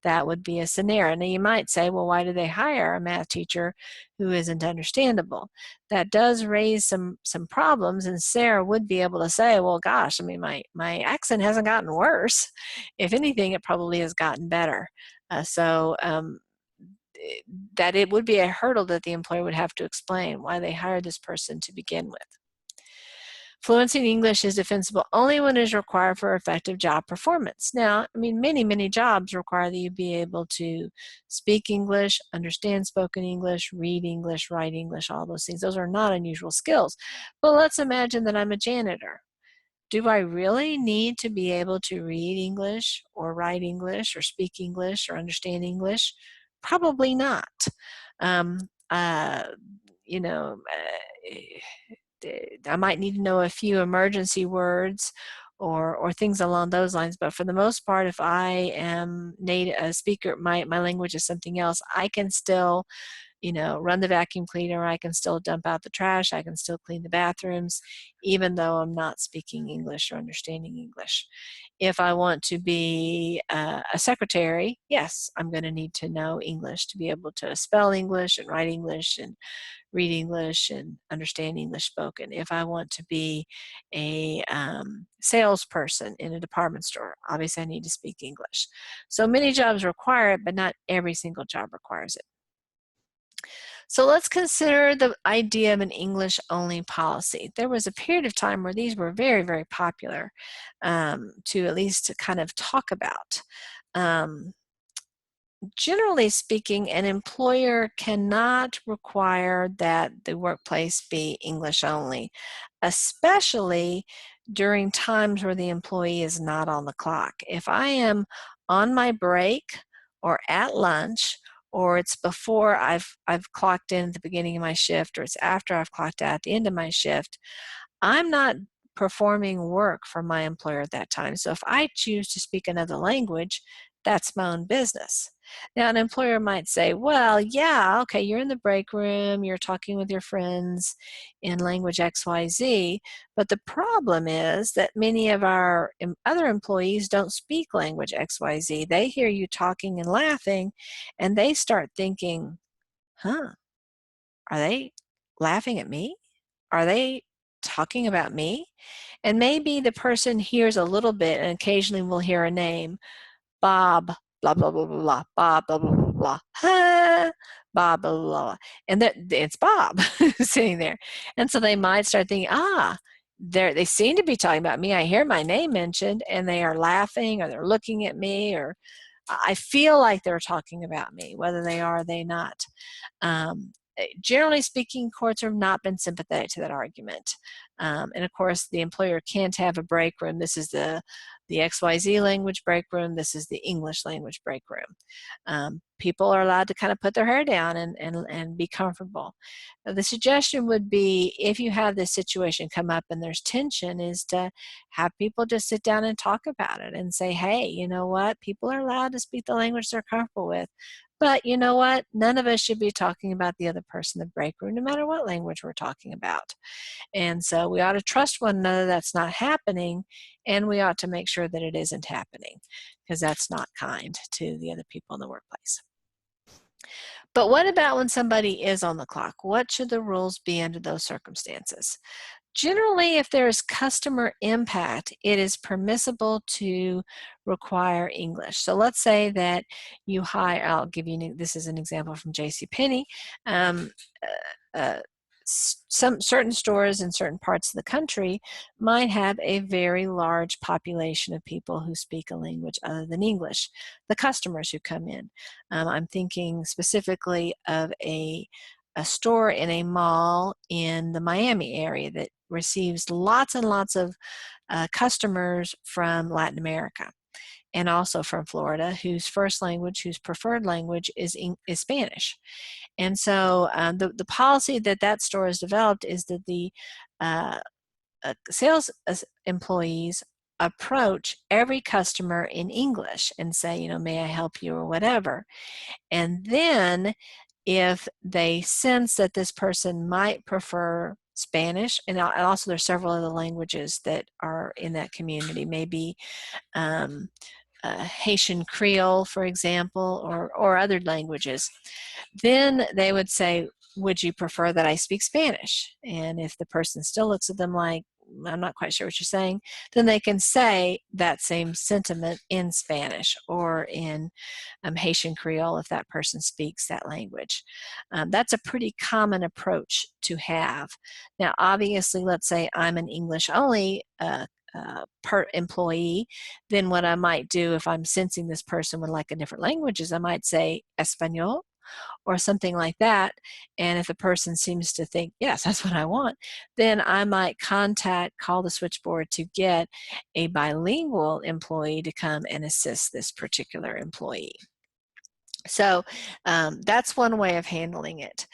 That would be a scenario. Now you might say, well, why do they hire a math teacher who isn't understandable? That does raise some problems, and Sarah would be able to say, well, gosh, I mean, my accent hasn't gotten worse. If anything, it probably has gotten better. That it would be a hurdle that the employer would have to explain why they hired this person to begin with. Fluency in English is defensible only when it is required for effective job performance. Now, I mean, many jobs require that you be able to speak English, understand spoken English, read English, write English, all those things. Those are not unusual skills. But let's imagine that I'm a janitor. Do I really need to be able to read English or write English or speak English or understand English? Probably not. I might need to know a few emergency words or things along those lines, but for the most part, if I am a speaker, my language is something else, I can still you know, run the vacuum cleaner, I can still dump out the trash, I can still clean the bathrooms, even though I'm not speaking English or understanding English. If I want to be a secretary, yes, I'm going to need to know English to be able to spell English and write English and read English and understand English spoken. If I want to be a salesperson in a department store, obviously I need to speak English. So many jobs require it, but not every single job requires it. So let's consider the idea of an English-only policy. There was a period of time where these were very, very popular to at least to kind of talk about. Generally speaking, an employer cannot require that the workplace be English only, especially during times where the employee is not on the clock. If I am on my break or at lunch, or it's before I've clocked in at the beginning of my shift, or it's after I've clocked out at the end of my shift, I'm not performing work for my employer at that time. So if I choose to speak another language, that's my own business. Now, an employer might say, well, yeah, okay, you're in the break room, you're talking with your friends in language XYZ, but the problem is that many of our other employees don't speak language XYZ. They hear you talking and laughing, and they start thinking, huh, are they laughing at me? Are they talking about me? And maybe the person hears a little bit and occasionally will hear a name, Bob, blah, blah, blah, blah, blah, Bob, blah, blah, blah, blah, huh, Bob, blah, blah, blah. And that it's Bob sitting there. And so they might start thinking, they seem to be talking about me. I hear my name mentioned, and they are laughing, or they're looking at me, or I feel like they're talking about me, whether they are or they not. Generally speaking, courts have not been sympathetic to that argument. And of course, the employer can't have a break room. This is the XYZ language break room. This is the English language break room. People are allowed to kind of put their hair down and be comfortable. Now, the suggestion would be, if you have this situation come up and there's tension, is to have people just sit down and talk about it and say, hey, you know what? People are allowed to speak the language they're comfortable with. But you know what? None of us should be talking about the other person in the break room, no matter what language we're talking about. And so we ought to trust one another that's not happening, and we ought to make sure that it isn't happening, because that's not kind to the other people in the workplace. But what about when somebody is on the clock? What should the rules be under those circumstances? Generally, if there is customer impact, it is permissible to require English. So let's say that you hire, I'll give you, this is an example from JCPenney. Some certain stores in certain parts of the country might have a very large population of people who speak a language other than English, the customers who come in. I'm thinking specifically of a store in a mall in the Miami area that receives lots and lots of customers from Latin America, and also from Florida, whose first language, whose preferred language is Spanish. And so the policy that store has developed is that the sales employees approach every customer in English and say, you know, may I help you, or whatever. And then if they sense that this person might prefer Spanish, and also there's several other languages that are in that community, maybe Haitian Creole, for example, or other languages, then they would say, would you prefer that I speak Spanish? And if the person still looks at them like, I'm not quite sure what you're saying, then they can say that same sentiment in Spanish or in Haitian Creole if that person speaks that language. That's a pretty common approach to have. Now, obviously, let's say I'm an English-only per employee, then what I might do if I'm sensing this person would like a different language is I might say Espanol or something like that. And if the person seems to think, yes, that's what I want, then I might call the switchboard to get a bilingual employee to come and assist this particular employee. So that's one way of handling it.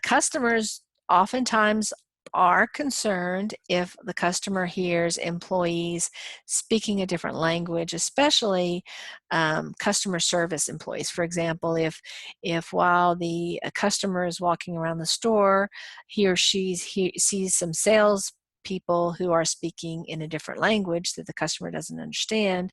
Customers oftentimes are concerned if the customer hears employees speaking a different language, especially customer service employees. For example, if while the customer is walking around the store, he or she sees some sales people who are speaking in a different language that the customer doesn't understand,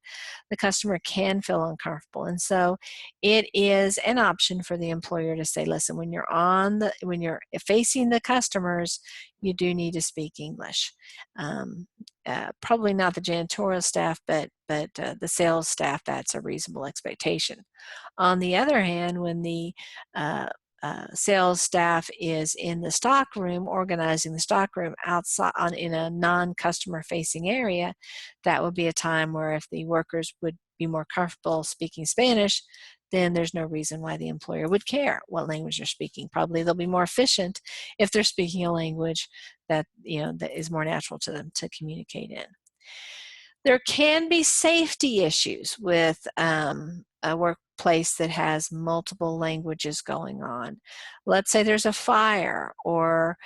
the customer can feel uncomfortable. And so it is an option for the employer to say, listen, when you're facing the customers, you do need to speak English. Probably not the janitorial staff, but the sales staff, that's a reasonable expectation. On the other hand, when the sales staff is in the stock room, organizing the stock room outside in a non-customer facing area, that would be a time where if the workers would be more comfortable speaking Spanish, then there's no reason why the employer would care what language they're speaking. Probably they'll be more efficient if they're speaking a language that, that is more natural to them to communicate in. There can be safety issues with a workplace that has multiple languages going on. Let's say there's a fire, or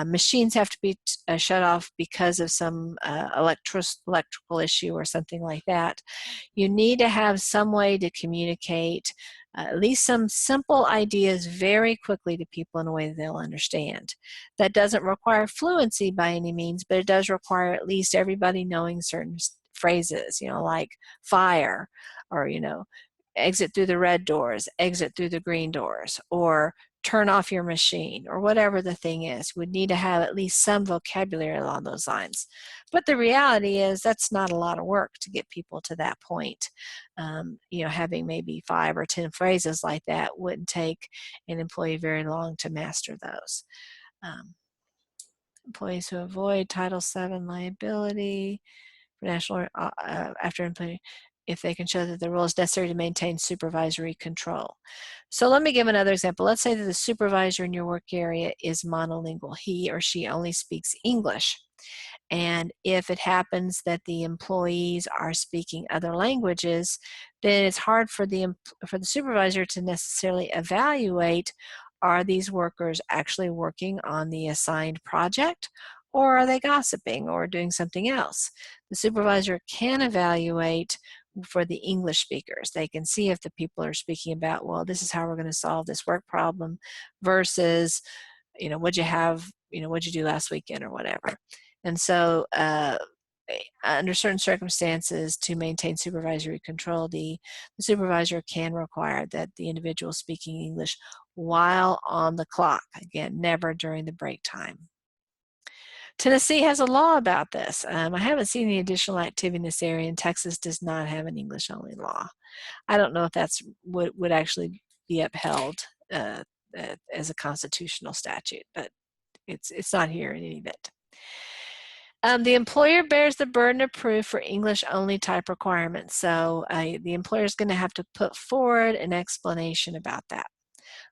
machines have to be shut off because of some electrical issue or something like that. You need to have some way to communicate at least some simple ideas very quickly to people in a way that they'll understand. That doesn't require fluency by any means, but it does require at least everybody knowing certain phrases, like fire, or, exit through the red doors, exit through the green doors, or turn off your machine, or whatever the thing is. Would need to have at least some vocabulary along those lines. But the reality is that's not a lot of work to get people to that point. Having maybe 5 or 10 phrases like that wouldn't take an employee very long to master those. Employees who avoid Title VII liability for national after employee, if they can show that the rule is necessary to maintain supervisory control. So let me give another example. Let's say that the supervisor in your work area is monolingual. He or she only speaks English. And if it happens that the employees are speaking other languages, then it's hard for the supervisor to necessarily evaluate, are these workers actually working on the assigned project, or are they gossiping or doing something else? The supervisor can evaluate for the English speakers. They can see if the people are speaking about, well, this is how we're going to solve this work problem, versus, what'd you do last weekend or whatever. And so under certain circumstances, to maintain supervisory control, the supervisor can require that the individual speaking English while on the clock. Again, never during the break time. Tennessee has a law about this. I haven't seen any additional activity in this area, and Texas does not have an English-only law. I don't know if that's would actually be upheld as a constitutional statute, but it's not here in any event. The employer bears the burden of proof for English-only type requirements, so the employer is going to have to put forward an explanation about that.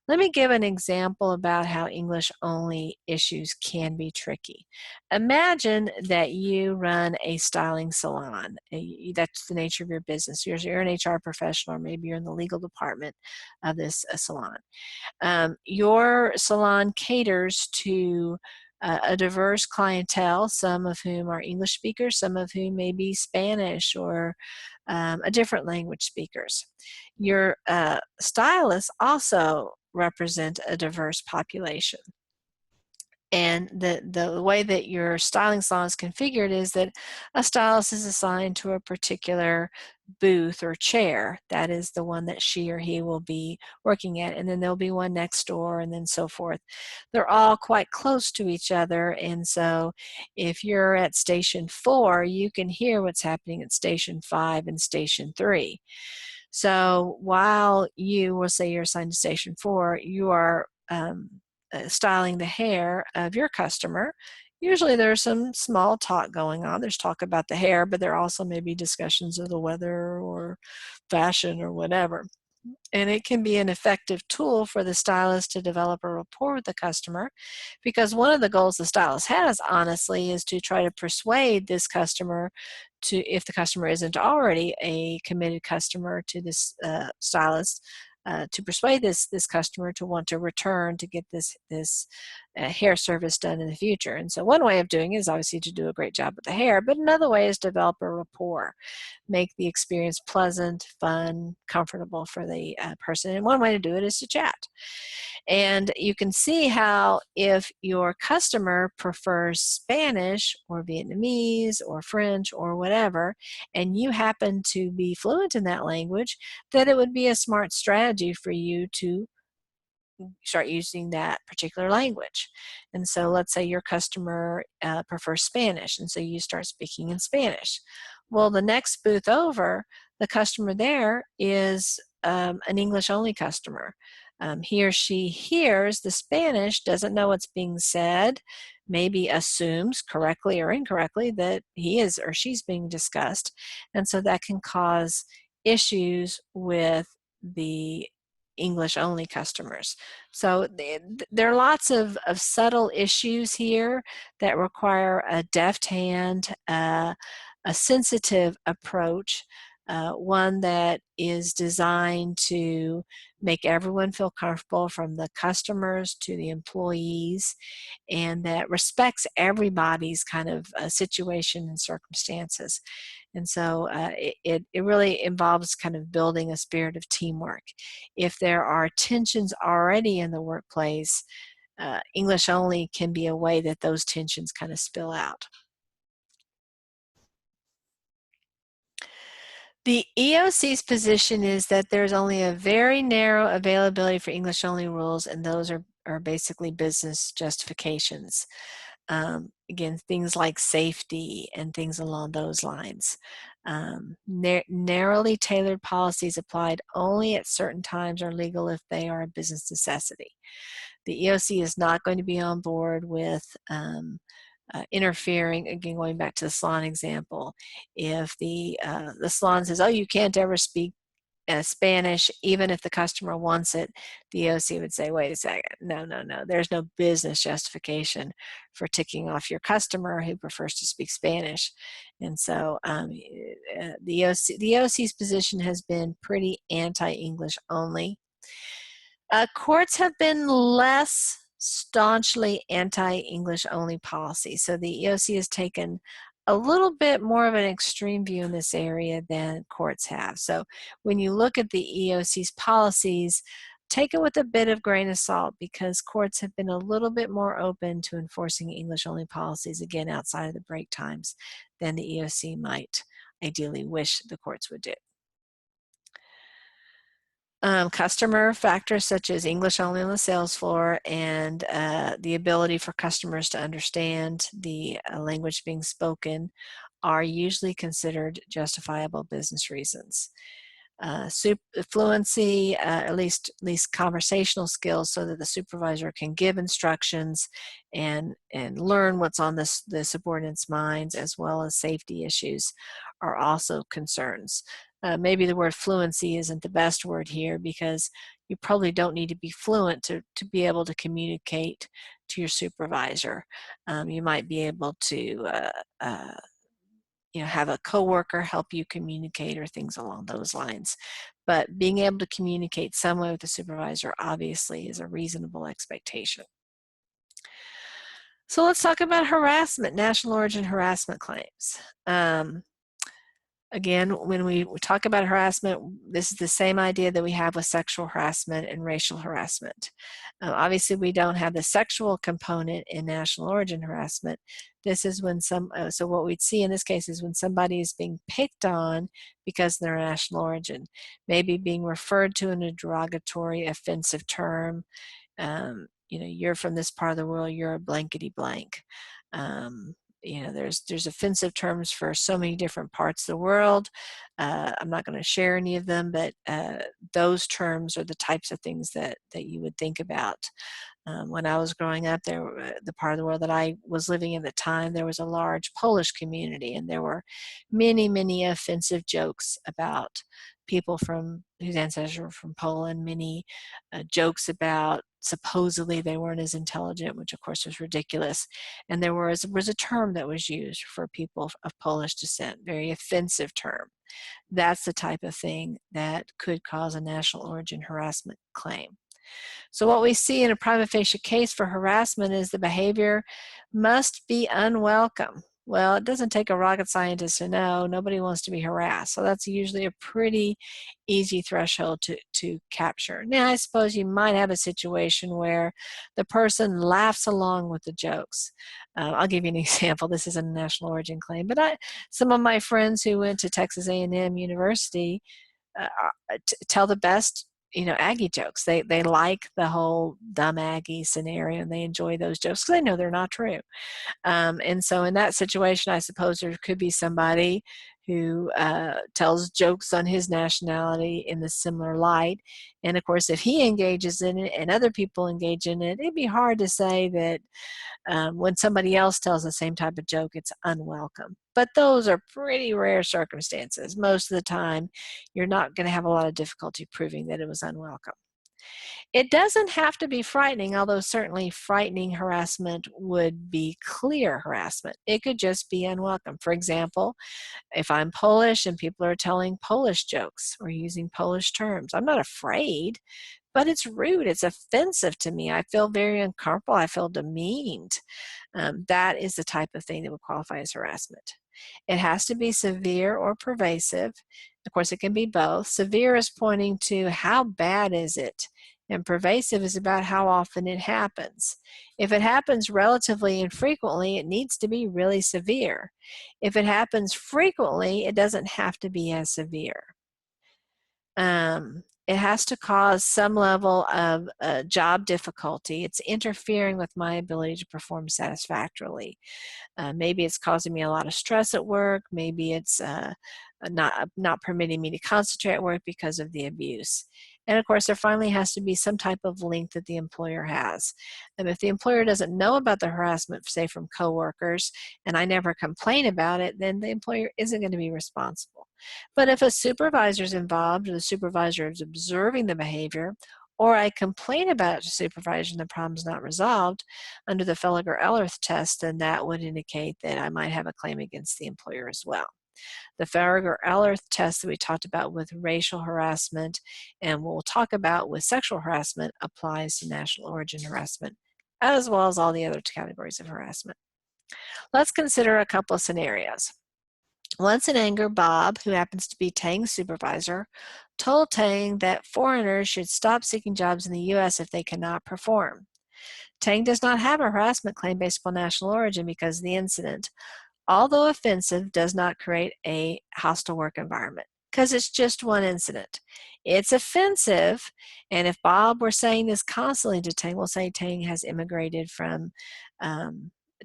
Let me give an example about how English-only issues can be tricky. Imagine that you run a styling salon. That's the nature of your business. You're an HR professional, or maybe you're in the legal department of this salon. Your salon caters to a diverse clientele, some of whom are English speakers, some of whom may be Spanish or a different language speakers. Your stylists also represent a diverse population. And the way that your styling salon is configured is that a stylist is assigned to a particular booth or chair. That is the one that she or he will be working at, and then there'll be one next door, and then so forth. They're all quite close to each other, and so if you're at station 4, you can hear what's happening at station 5 and station 3. So while you will say you're assigned to station 4, you are styling the hair of your customer. Usually there's some small talk going on. There's talk about the hair, but there also may be discussions of the weather or fashion or whatever. And it can be an effective tool for the stylist to develop a rapport with the customer, because one of the goals the stylist has, honestly, is to try to persuade this customer to, if the customer isn't already a committed customer to this stylist, to persuade this customer to want to return to get this hair service done in the future. And so one way of doing it is obviously to do a great job with the hair, but another way is develop a rapport, make the experience pleasant, fun, comfortable for the person. And one way to do it is to chat. And you can see how if your customer prefers Spanish or Vietnamese or French or whatever, and you happen to be fluent in that language, that it would be a smart strategy for you to start using that particular language. And so let's say your customer prefers Spanish, and so you start speaking in Spanish. Well, the next booth over, the customer there is an English-only customer. He or she hears the Spanish, doesn't know what's being said, maybe assumes correctly or incorrectly that he is or she's being discussed, and so that can cause issues with the English-only customers. So there are lots of subtle issues here that require a deft hand, a sensitive approach, one that is designed to make everyone feel comfortable, from the customers to the employees, and that respects everybody's kind of situation and circumstances. And so it really involves kind of building a spirit of teamwork. If there are tensions already in the workplace, English only can be a way that those tensions kind of spill out. The EOC's position is that there's only a very narrow availability for English only rules, and those are basically business justifications. Again, things like safety and things along those lines. Narrowly tailored policies applied only at certain times are legal if they are a business necessity. The EOC is not going to be on board with interfering, again, going back to the salon example. If the salon says, oh, you can't ever speak Spanish, even if the customer wants it, the EOC would say, wait a second, no, there's no business justification for ticking off your customer who prefers to speak Spanish. And so the EOC's position has been pretty anti-English only. Courts have been less staunchly anti-English only policy. So the EOC has taken a little bit more of an extreme view in this area than courts have. So when you look at the EOC's policies, take it with a bit of grain of salt, because courts have been a little bit more open to enforcing English only policies, again, outside of the break times, than the EOC might ideally wish the courts would do. Customer factors such as English only on the sales floor and the ability for customers to understand the language being spoken are usually considered justifiable business reasons. Fluency, at least conversational skills, so that the supervisor can give instructions and learn what's on the subordinates' minds, as well as safety issues, are also concerns. Maybe the word fluency isn't the best word here, because you probably don't need to be fluent to be able to communicate to your supervisor. You might be able to have a coworker help you communicate, or things along those lines. But being able to communicate some way with the supervisor obviously is a reasonable expectation. So let's talk about harassment, national origin harassment claims. Again, when we talk about harassment, this is the same idea that we have with sexual harassment and racial harassment. Obviously, we don't have the sexual component in national origin harassment. This is when so what we'd see in this case is when somebody is being picked on because of their national origin, maybe being referred to in a derogatory, offensive term. You're from this part of the world, you're a blankety blank. There's offensive terms for so many different parts of the world. I'm not going to share any of them, but those terms are the types of things that you would think about. When I was growing up, the part of the world that I was living in at the time, there was a large Polish community, and there were many, many offensive jokes about people whose ancestors were from Poland, many jokes about supposedly they weren't as intelligent, which of course was ridiculous. And there was a term that was used for people of Polish descent, very offensive term. That's the type of thing that could cause a national origin harassment claim. So what we see in a prima facie case for harassment is the behavior must be unwelcome. Well, it doesn't take a rocket scientist to know nobody wants to be harassed. So that's usually a pretty easy threshold to capture. Now, I suppose you might have a situation where the person laughs along with the jokes. I'll give you an example. This is a national origin claim, but some of my friends who went to Texas A&M University tell the best Aggie jokes. They like the whole dumb Aggie scenario, and they enjoy those jokes because they know they're not true. And so in that situation, I suppose there could be somebody who tells jokes on his nationality in the similar light. And of course, if he engages in it and other people engage in it, it'd be hard to say that when somebody else tells the same type of joke, it's unwelcome. But those are pretty rare circumstances. Most of the time, you're not going to have a lot of difficulty proving that it was unwelcome. It doesn't have to be frightening, although certainly frightening harassment would be clear harassment. It could just be unwelcome. For example, if I'm Polish and people are telling Polish jokes or using Polish terms, I'm not afraid, but it's rude. It's offensive to me. I feel very uncomfortable. I feel demeaned. That is the type of thing that would qualify as harassment. It has to be severe or pervasive. Of course, it can be both. Severe is pointing to how bad is it, and pervasive is about how often it happens. If it happens relatively infrequently, it needs to be really severe. If it happens frequently, it doesn't have to be as severe. It has to cause some level of job difficulty. It's interfering with my ability to perform satisfactorily. Maybe it's causing me a lot of stress at work. Maybe it's not permitting me to concentrate at work because of the abuse. And of course, there finally has to be some type of link that the employer has. And if the employer doesn't know about the harassment, say from coworkers, and I never complain about it, then the employer isn't going to be responsible. But if a supervisor is involved, or the supervisor is observing the behavior, or I complain about it to supervisor and the problem's not resolved under the Felliger-Ellerth test, then that would indicate that I might have a claim against the employer as well. The Felliger-Ellerth test that we talked about with racial harassment and we'll talk about with sexual harassment applies to national origin harassment, as well as all the other categories of harassment. Let's consider a couple of scenarios. Once in anger, Bob, who happens to be Tang's supervisor, told Tang that foreigners should stop seeking jobs in the U.S. if they cannot perform. Tang does not have a harassment claim based upon national origin because the incident, although offensive, does not create a hostile work environment because it's just one incident. It's offensive, and if Bob were saying this constantly to Tang, we'll say Tang has immigrated from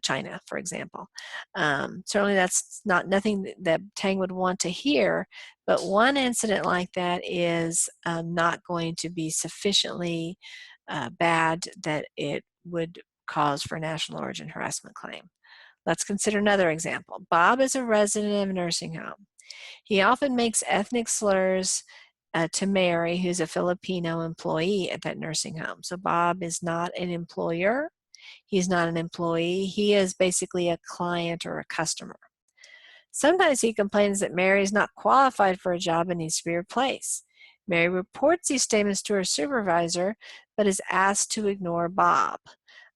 China, for example. Certainly that's nothing that Tang would want to hear, but one incident like that is not going to be sufficiently bad that it would cause for a national origin harassment claim. Let's consider another example. Bob is a resident of a nursing home. He often makes ethnic slurs to Mary, who's a Filipino employee at that nursing home. So Bob is not an employer. He's not an employee. He is basically a client or a customer. Sometimes he complains that Mary is not qualified for a job and needs to be replaced. Mary reports these statements to her supervisor, but is asked to ignore Bob.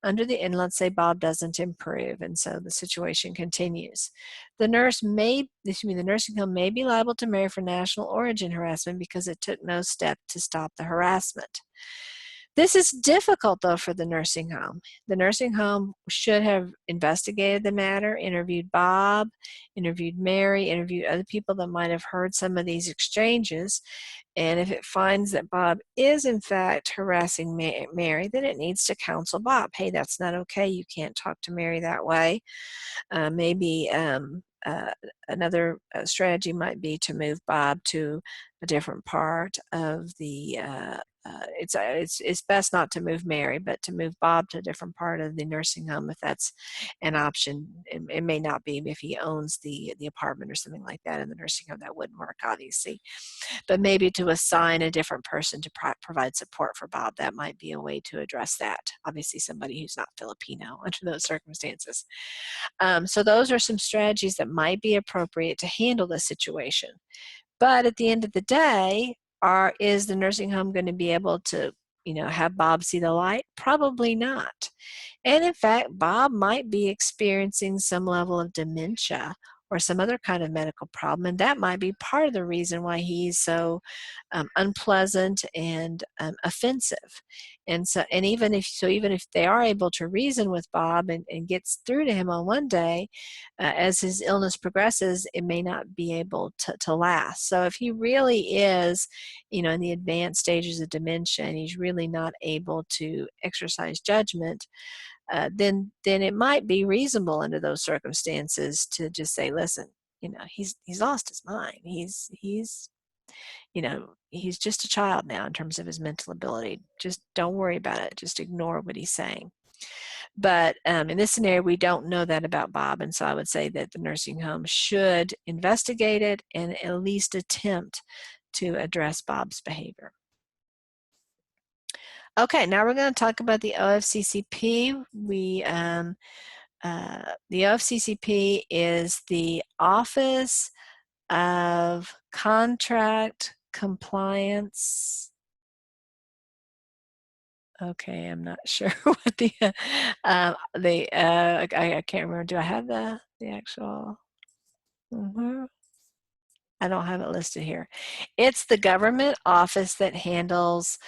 And let's say Bob doesn't improve, and so the situation continues. The nursing home may be liable to Mary for national origin harassment because it took no step to stop the harassment. This is difficult, though, for the nursing home. The nursing home should have investigated the matter, interviewed Bob, interviewed Mary, interviewed other people that might have heard some of these exchanges. And if it finds that Bob is, in fact, harassing Mary, then it needs to counsel Bob. Hey, that's not okay. You can't talk to Mary that way. Maybe another strategy might be to move Bob to a different part of the it's best not to move Mary, but to move Bob to a different part of the nursing home if that's an option. It may not be if he owns the apartment or something like that in the nursing home. That wouldn't work, obviously. But maybe to assign a different person to provide support for Bob, that might be a way to address that. Obviously, somebody who's not Filipino under those circumstances. So those are some strategies that might be appropriate to handle this situation. But at the end of the day, is the nursing home going to be able to have Bob see the light? Probably not. And in fact, Bob might be experiencing some level of dementia or some other kind of medical problem, and that might be part of the reason why he's so unpleasant and offensive. And so, even if they are able to reason with Bob and gets through to him on one day, as his illness progresses, it may not be able to last. So if he really is, in the advanced stages of dementia, and he's really not able to exercise judgment, then it might be reasonable under those circumstances to just say, listen, he's lost his mind. He's just a child now in terms of his mental ability. Just don't worry about it. Just ignore what he's saying. But in this scenario, we don't know that about Bob, and so I would say that the nursing home should investigate it and at least attempt to address Bob's behavior. Okay, now we're going to talk about the OFCCP. The OFCCP is the Office of Contract Compliance. Okay, I'm not sure what I can't remember. Do I have the actual? I don't have it listed here. It's the government office that handles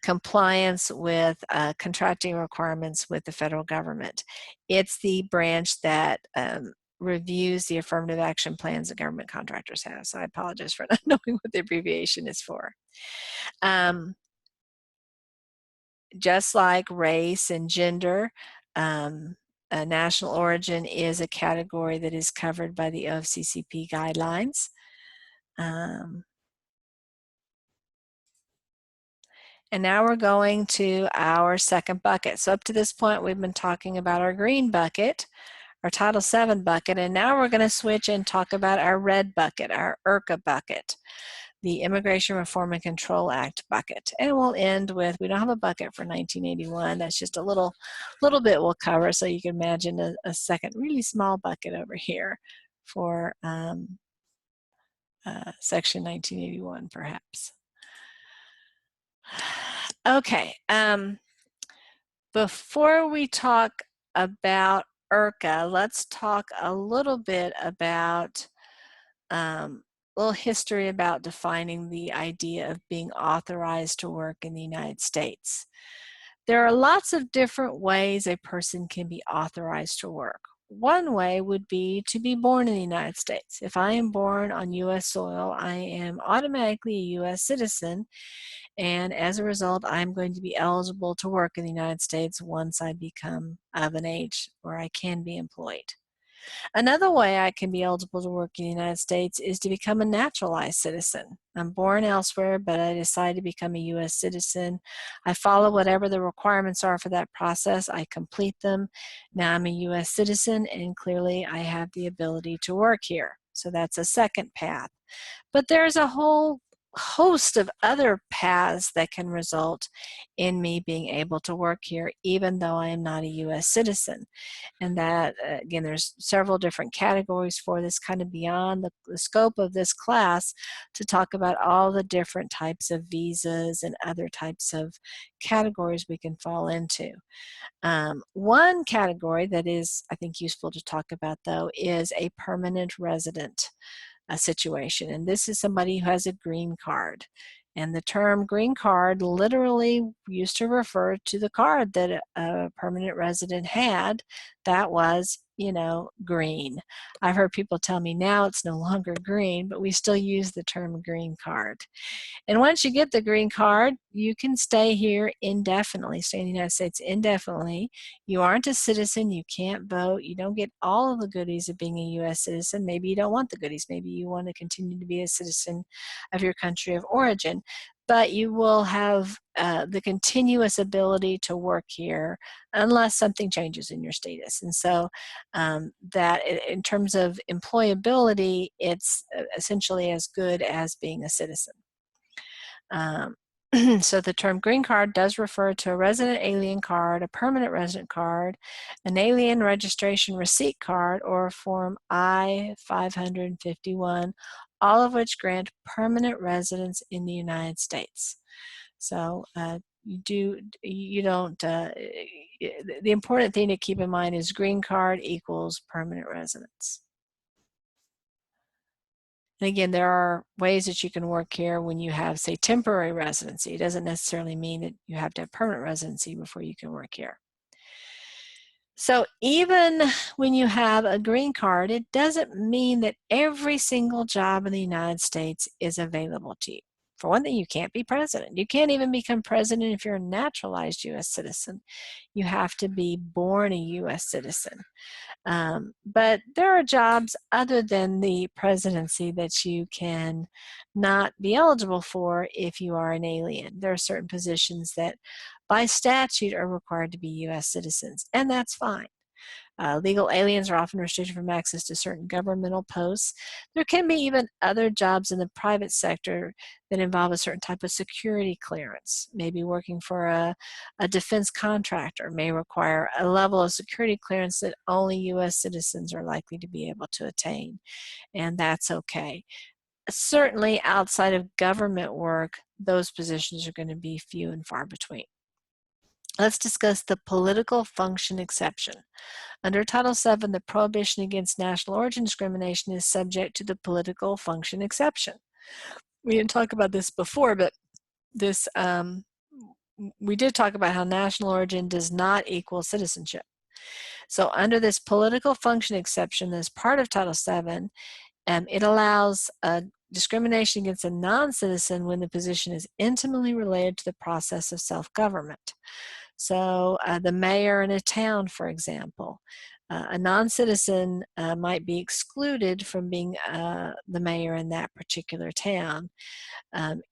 compliance with contracting requirements with the federal government. It's the branch that reviews the affirmative action plans that government contractors have. So I apologize for not knowing what the abbreviation is for. Just like race and gender, national origin is a category that is covered by the OFCCP guidelines. And now we're going to our second bucket. So up to this point, we've been talking about our green bucket, our Title VII bucket, and now we're going to switch and talk about our red bucket, our IRCA bucket, the Immigration Reform and Control Act bucket. And we'll end with, we don't have a bucket for 1981. That's just a little bit we'll cover, so you can imagine a second really small bucket over here for Section 1981, perhaps. Okay, before we talk about IRCA, let's talk a little bit about a little history about defining the idea of being authorized to work in the United States. There are lots of different ways a person can be authorized to work. One way would be to be born in the United States. If I am born on U.S. soil, I am automatically a U.S. citizen, and as a result, I'm going to be eligible to work in the United States once I become of an age where I can be employed. Another way I can be eligible to work in the United States is to become a naturalized citizen. I'm born elsewhere, but I decide to become a U.S. citizen. I follow whatever the requirements are for that process. I complete them. Now I'm a U.S. citizen, and clearly I have the ability to work here. So that's a second path. But there's a whole host of other paths that can result in me being able to work here, even though I am not a U.S. citizen. And that, again, there's several different categories for this, kind of beyond the scope of this class, to talk about all the different types of visas and other types of categories we can fall into. One category that is, I think, useful to talk about, though, is a permanent resident situation. And this is somebody who has a green card. And the term green card literally used to refer to the card that a permanent resident had that was, green. I've heard people tell me now it's no longer green, but we still use the term green card. And once you get the green card, you can stay here indefinitely, stay in the United States indefinitely. You aren't a citizen, you can't vote, you don't get all of the goodies of being a U.S. citizen. Maybe you don't want the goodies, maybe you want to continue to be a citizen of your country of origin. But you will have the continuous ability to work here unless something changes in your status. And so that in terms of employability, it's essentially as good as being a citizen. So the term green card does refer to a resident alien card, a permanent resident card, an alien registration receipt card, or a Form I-551, all of which grant permanent residence in the United States. So you don't, the important thing to keep in mind is green card equals permanent residence. And again, there are ways that you can work here when you have, say, temporary residency. It doesn't necessarily mean that you have to have permanent residency before you can work here. So even when you have a green card, it doesn't mean that every single job in the United States is available to you. For one thing, you can't be president. You can't even become president if you're a naturalized U.S. citizen. You have to be born a U.S. citizen. But there are jobs other than the presidency that you can not be eligible for if you are an alien. There are certain positions that by statute are required to be U.S. citizens, and that's fine. Legal aliens are often restricted from access to certain governmental posts. There can be even other jobs in the private sector that involve a certain type of security clearance. Maybe working for a defense contractor may require a level of security clearance that only U.S. citizens are likely to be able to attain, and that's okay. Certainly outside of government work, those positions are going to be few and far between. Let's discuss the political function exception. Under Title VII, the prohibition against national origin discrimination is subject to the political function exception. We didn't talk about this before, but this we did talk about how national origin does not equal citizenship. So under this political function exception as part of Title VII, it allows discrimination against a non-citizen when the position is intimately related to the process of self-government. So the mayor in a town, for example, a non-citizen might be excluded from being the mayor in that particular town,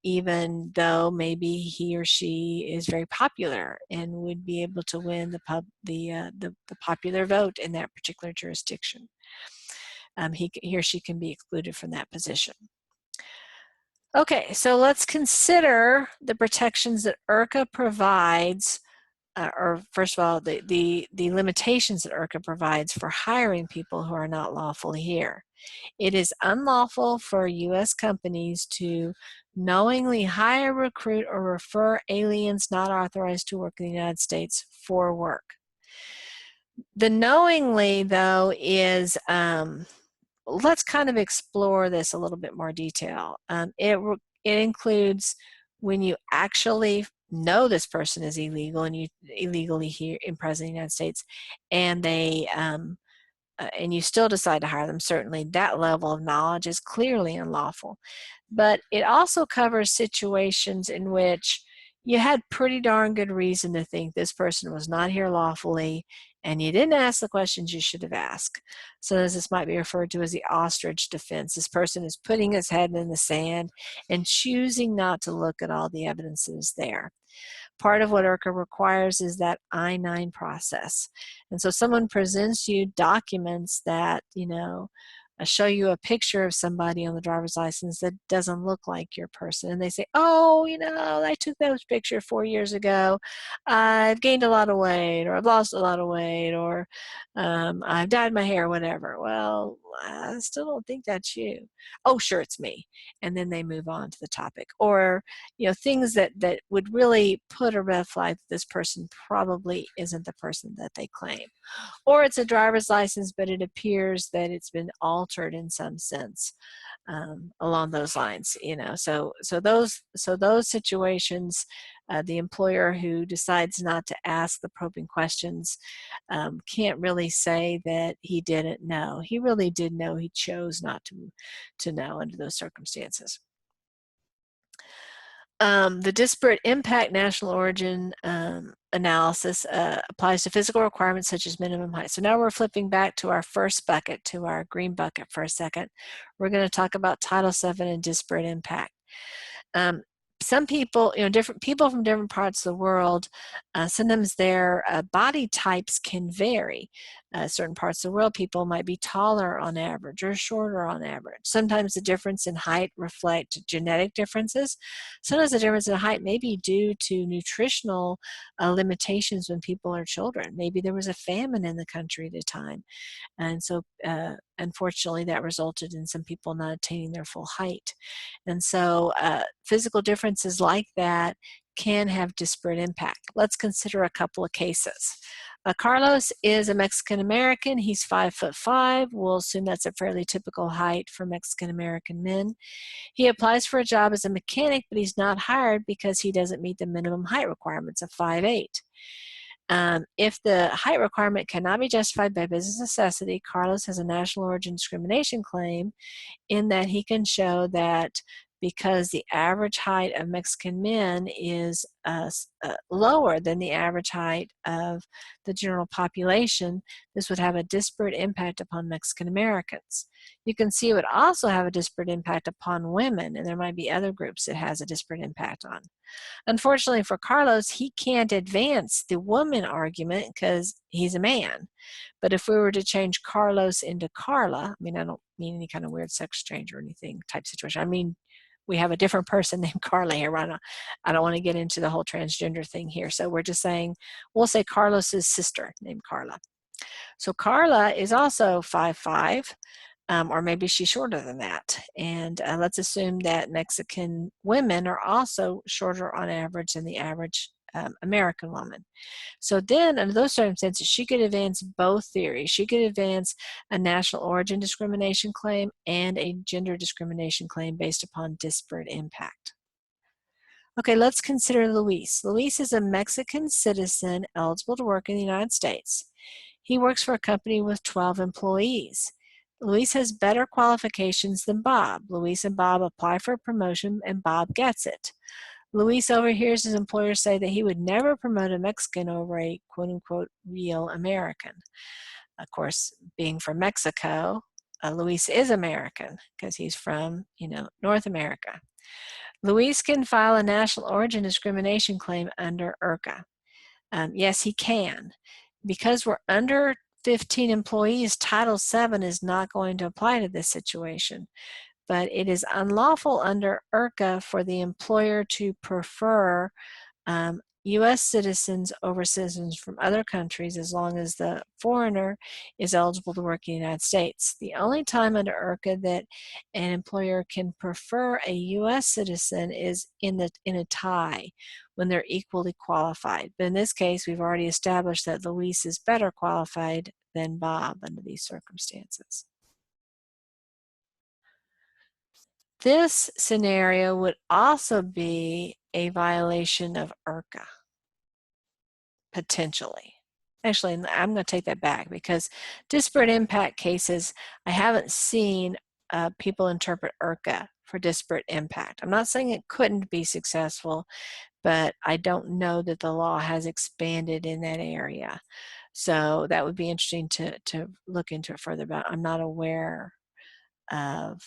even though maybe he or she is very popular and would be able to win the popular vote in that particular jurisdiction. He or she can be excluded from that position. Okay, so let's consider the protections that IRCA provides, or first of all, the limitations that IRCA provides for hiring people who are not lawfully here. It is unlawful for U.S. companies to knowingly hire, recruit, or refer aliens not authorized to work in the United States for work. The knowingly, though, is let's kind of explore this a little bit more detail. It includes when you actually know this person is illegal and you illegally here in present United States, and they and you still decide to hire them. Certainly, that level of knowledge is clearly unlawful. But it also covers situations in which you had pretty darn good reason to think this person was not here lawfully, and you didn't ask the questions you should have asked. So this might be referred to as the ostrich defense. This person is putting his head in the sand and choosing not to look at all the evidence that is there. Part of what IRCA requires is that I-9 process. And so someone presents you documents that, show you a picture of somebody on the driver's license that doesn't look like your person. And they say, oh, I took that picture 4 years ago. I've gained a lot of weight, or I've lost a lot of weight, or I've dyed my hair, whatever. Well, I still don't think that's you. Oh, sure, it's me. And then they move on to the topic. Or, things that would really put a red flag that this person probably isn't the person that they claim. Or it's a driver's license, but it appears that it's been altered in some sense along those lines. So those situations, the employer who decides not to ask the probing questions can't really say that he didn't know. He really did know. He chose not to know under those circumstances. The disparate impact national origin analysis applies to physical requirements such as minimum height. So now we're flipping back to our first bucket, to our green bucket for a second. We're going to talk about Title VII and disparate impact. Some people, different people from different parts of the world, sometimes their body types can vary. certain parts of the world, people might be taller on average or shorter on average. Sometimes the difference in height reflect genetic differences. Sometimes the difference in height may be due to nutritional limitations when people are children. Maybe there was a famine in the country at a time. And so, unfortunately, that resulted in some people not attaining their full height. And so, physical differences like that can have disparate impact. Let's consider a couple of cases. Carlos is a Mexican American. He's 5'5". We'll assume that's a fairly typical height for Mexican American men. He applies for a job as a mechanic, but he's not hired because he doesn't meet the minimum height requirements of 5'8". If the height requirement cannot be justified by business necessity, Carlos has a national origin discrimination claim in that he can show that because the average height of Mexican men is lower than the average height of the general population, this would have a disparate impact upon Mexican Americans. You can see it would also have a disparate impact upon women, and there might be other groups it has a disparate impact on. Unfortunately for Carlos, he can't advance the woman argument because he's a man. But if we were to change Carlos into Carla, I mean, I don't mean any kind of weird sex change or anything type situation. I mean, we have a different person named Carla here. I don't want to get into the whole transgender thing here. So we're just saying, we'll say Carlos's sister named Carla. So Carla is also 5'5". Or maybe she's shorter than that. And let's assume that Mexican women are also shorter on average than the average American woman. So then, under those circumstances, she could advance both theories. She could advance a national origin discrimination claim and a gender discrimination claim based upon disparate impact. Okay, let's consider Luis. Luis is a Mexican citizen eligible to work in the United States. He works for a company with 12 employees. Luis has better qualifications than Bob. Luis and Bob apply for a promotion and Bob gets it. Luis overhears his employer say that he would never promote a Mexican over a quote-unquote real American. Of course, being from Mexico, Luis is American because he's from, North America. Luis can file a national origin discrimination claim under IRCA. Yes, he can. Because we're under 15 employees, Title VII is not going to apply to this situation. But it is unlawful under IRCA for the employer to prefer U.S. citizens over citizens from other countries as long as the foreigner is eligible to work in the United States. The only time under IRCA that an employer can prefer a U.S. citizen is in a tie, when they're equally qualified. But in this case, we've already established that Luis is better qualified than Bob under these circumstances. This scenario would also be a violation of IRCA, potentially. Actually, I'm going to take that back because disparate impact cases, I haven't seen people interpret IRCA for disparate impact. I'm not saying it couldn't be successful, but I don't know that the law has expanded in that area. So that would be interesting to look into it further, but I'm not aware of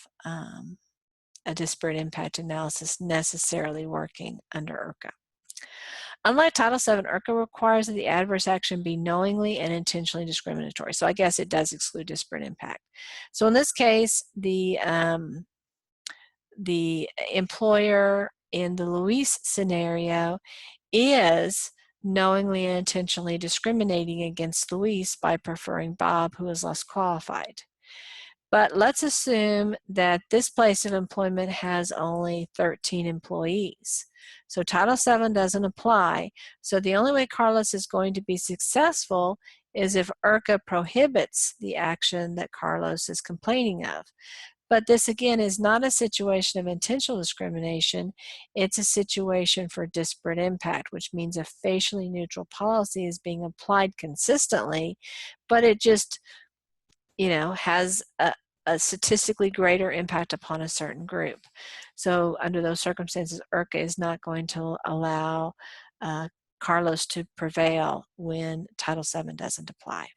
a disparate impact analysis necessarily working under IRCA. Unlike Title VII, IRCA requires that the adverse action be knowingly and intentionally discriminatory. So I guess it does exclude disparate impact. So in this case, the employer in the Luis scenario is knowingly and intentionally discriminating against Luis by preferring Bob, who is less qualified. But let's assume that this place of employment has only 13 employees. So Title VII doesn't apply. So the only way Carlos is going to be successful is if IRCA prohibits the action that Carlos is complaining of. But this, again, is not a situation of intentional discrimination. It's a situation for disparate impact, which means a facially neutral policy is being applied consistently, but it just has a statistically greater impact upon a certain group. So under those circumstances, IRCA is not going to allow Carlos to prevail when Title VII doesn't apply.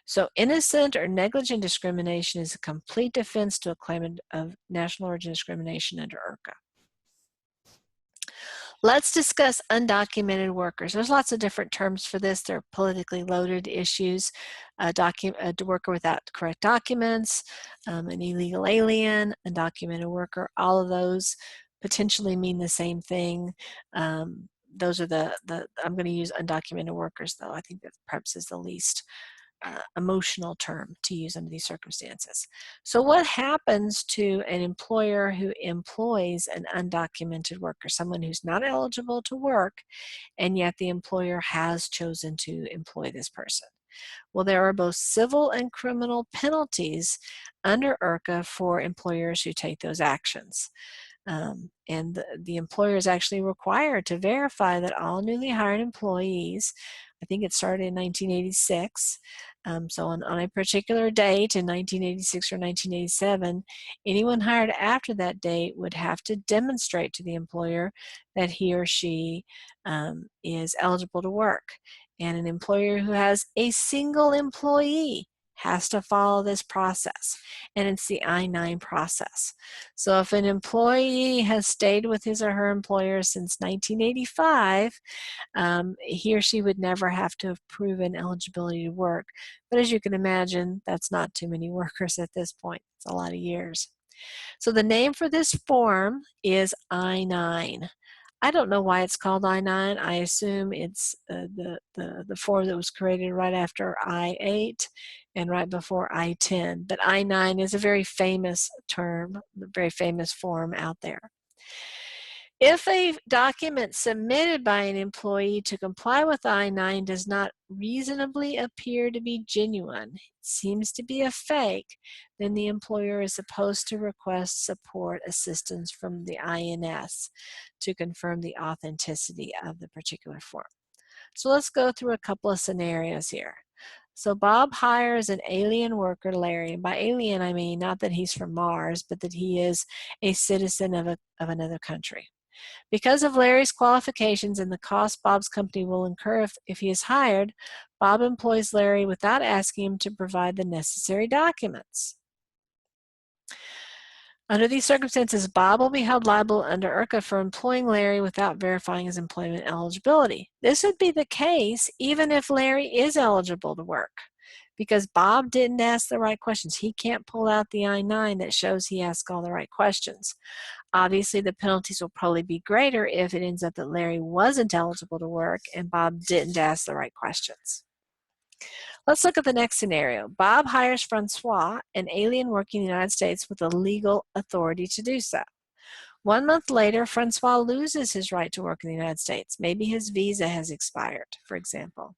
So innocent or negligent discrimination is a complete defense to a claim of national origin discrimination under IRCA. Let's discuss undocumented workers. There's lots of different terms for this. They're politically loaded issues. A worker without correct documents, an illegal alien, undocumented worker, all of those potentially mean the same thing. Those are I'm going to use undocumented workers, though. I think that perhaps is the least emotional term to use under these circumstances. So what happens to an employer who employs an undocumented worker, someone who's not eligible to work, and yet the employer has chosen to employ this person? Well, there are both civil and criminal penalties under IRCA for employers who take those actions. And the employer is actually required to verify that all newly hired employees, I think it started in 1986, so on a particular date in 1986 or 1987, anyone hired after that date would have to demonstrate to the employer that he or she is eligible to work. And an employer who has a single employee has to follow this process, and it's the I-9 process. So if an employee has stayed with his or her employer since 1985, he or she would never have to have proven eligibility to work. But as you can imagine, that's not too many workers at this point. It's a lot of years. So the name for this form is I-9. I don't know why it's called I-9. I assume it's the form that was created right after I-8 and right before I-10. But I-9 is a very famous term, a very famous form out there. If a document submitted by an employee to comply with I-9 does not reasonably appear to be genuine, it seems to be a fake, then the employer is supposed to request support assistance from the INS to confirm the authenticity of the particular form. So let's go through a couple of scenarios here. So Bob hires an alien worker, Larry. And by alien, I mean not that he's from Mars, but that he is a citizen of another country. Because of Larry's qualifications and the cost Bob's company will incur if he is hired, Bob employs Larry without asking him to provide the necessary documents. Under these circumstances, Bob will be held liable under IRCA for employing Larry without verifying his employment eligibility. This would be the case even if Larry is eligible to work, because Bob didn't ask the right questions. He can't pull out the I-9 that shows he asked all the right questions. Obviously, the penalties will probably be greater if it ends up that Larry wasn't eligible to work and Bob didn't ask the right questions. Let's look at the next scenario. Bob hires Francois, an alien working in the United States with the legal authority to do so. 1 month later, Francois loses his right to work in the United States. Maybe his visa has expired, for example.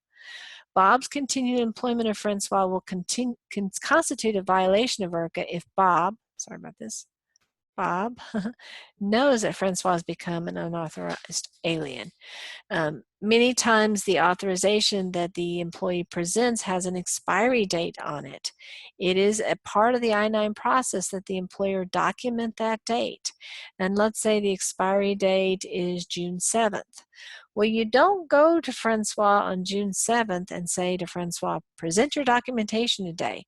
Bob's continued employment of Francois will constitute a violation of IRCA if Bob knows that Francois has become an unauthorized alien. Many times the authorization that the employee presents has an expiry date on it. It is a part of the I-9 process that the employer document that date. And let's say the expiry date is June 7th. Well, you don't go to Francois on June 7th and say to Francois, present your documentation today.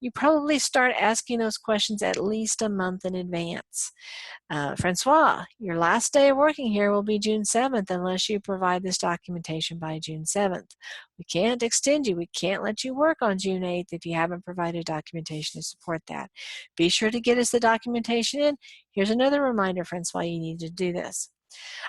You probably start asking those questions at least a month in advance. Francois, your last day of working here will be June 7th unless you provide this documentation by June 7th. We can't extend you. We can't let you work on June 8th if you haven't provided documentation to support that. Be sure to get us the documentation in. Here's another reminder, Francois, you need to do this.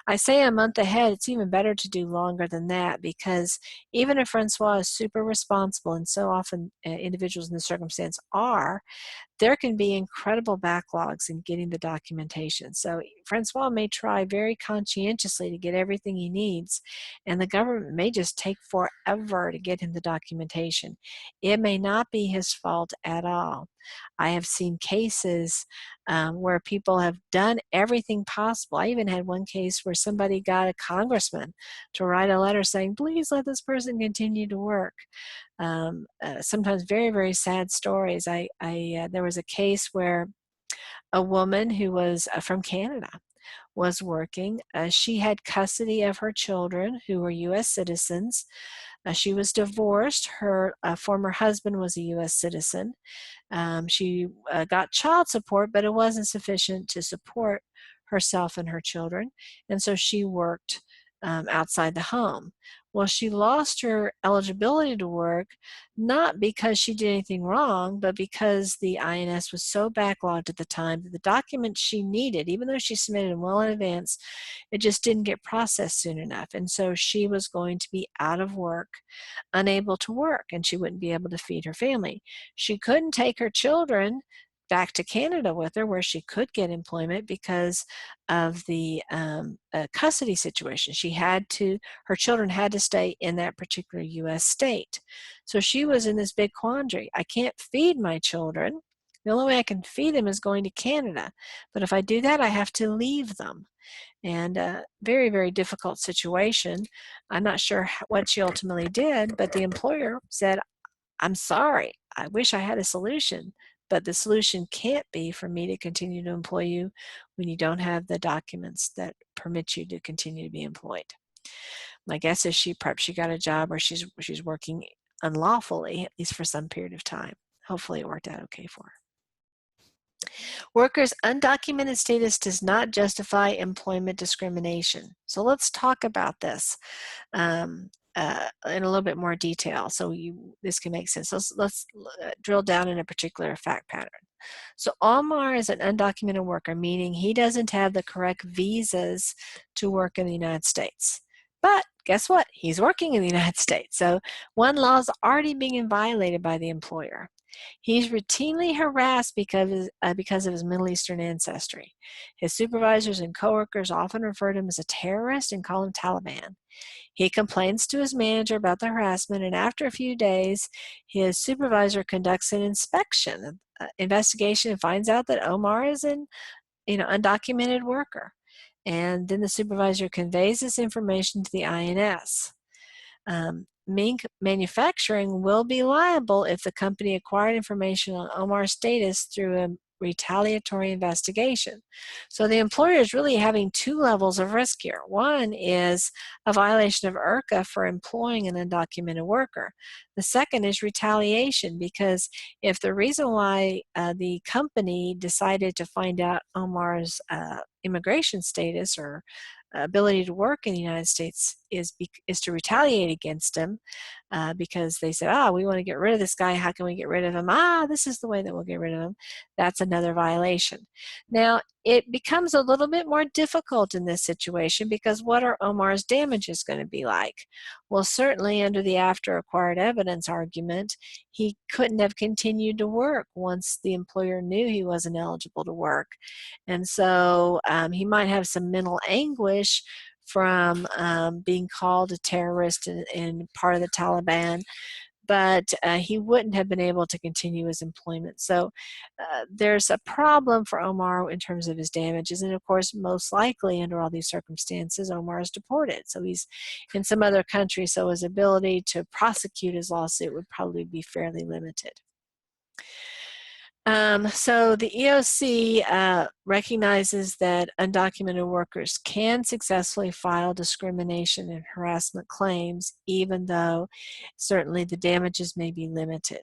I say a month ahead. It's even better to do longer than that, because even if Francois is super responsible, and so often individuals in this circumstance are, there can be incredible backlogs in getting the documentation. So Francois may try very conscientiously to get everything he needs, and the government may just take forever to get him the documentation. It may not be his fault at all. I have seen cases where people have done everything possible. I even had one case where somebody got a congressman to write a letter saying, please let this person continue to work. Sometimes very, very sad stories. There was a case where a woman who was from Canada was working. She had custody of her children who were U.S. citizens. She was divorced. Her former husband was a U.S. citizen. She got child support, but it wasn't sufficient to support herself and her children, and so she worked outside the home. Well, she lost her eligibility to work, not because she did anything wrong, but because the INS was so backlogged at the time that the documents she needed, even though she submitted them well in advance, it just didn't get processed soon enough. And so she was going to be out of work, unable to work, and she wouldn't be able to feed her family. She couldn't take her children back to Canada with her where she could get employment because of the custody situation. Her children had to stay in that particular U.S. state. So she was in this big quandary. I can't feed my children. The only way I can feed them is going to Canada. But if I do that, I have to leave them. And very, very difficult situation. I'm not sure what she ultimately did, but the employer said, I'm sorry, I wish I had a solution, but the solution can't be for me to continue to employ you when you don't have the documents that permit you to continue to be employed. My guess is she got a job where she's working unlawfully, at least for some period of time. Hopefully it worked out okay for her. Workers' undocumented status does not justify employment discrimination. So let's talk about this in a little bit more detail so this can make sense. Let's drill down in a particular fact pattern. So Omar is an undocumented worker, meaning he doesn't have the correct visas to work in the United States. But guess what? He's working in the United States. So one law is already being violated by the employer. He's routinely harassed because of his Middle Eastern ancestry. His supervisors and coworkers often refer to him as a terrorist and call him Taliban. He complains to his manager about the harassment, and after a few days, his supervisor conducts an investigation and finds out that Omar is an undocumented worker. And then the supervisor conveys this information to the INS. Mink Manufacturing will be liable if the company acquired information on Omar's status through a retaliatory investigation. So the employer is really having two levels of risk here. One is a violation of IRCA for employing an undocumented worker. The second is retaliation, because if the reason why the company decided to find out Omar's immigration status or ability to work in the United States is to retaliate against him because they said, we want to get rid of this guy. How can we get rid of him? This is the way that we'll get rid of him. That's another violation. Now, it becomes a little bit more difficult in this situation because what are Omar's damages going to be like? Well, certainly under the after acquired evidence argument, he couldn't have continued to work once the employer knew he wasn't eligible to work. And so he might have some mental anguish from being called a terrorist and part of the Taliban, but he wouldn't have been able to continue his employment. So there's a problem for Omar in terms of his damages, and of course, most likely under all these circumstances, Omar is deported. So he's in some other country, so his ability to prosecute his lawsuit would probably be fairly limited. So the EOC recognizes that undocumented workers can successfully file discrimination and harassment claims, even though certainly the damages may be limited.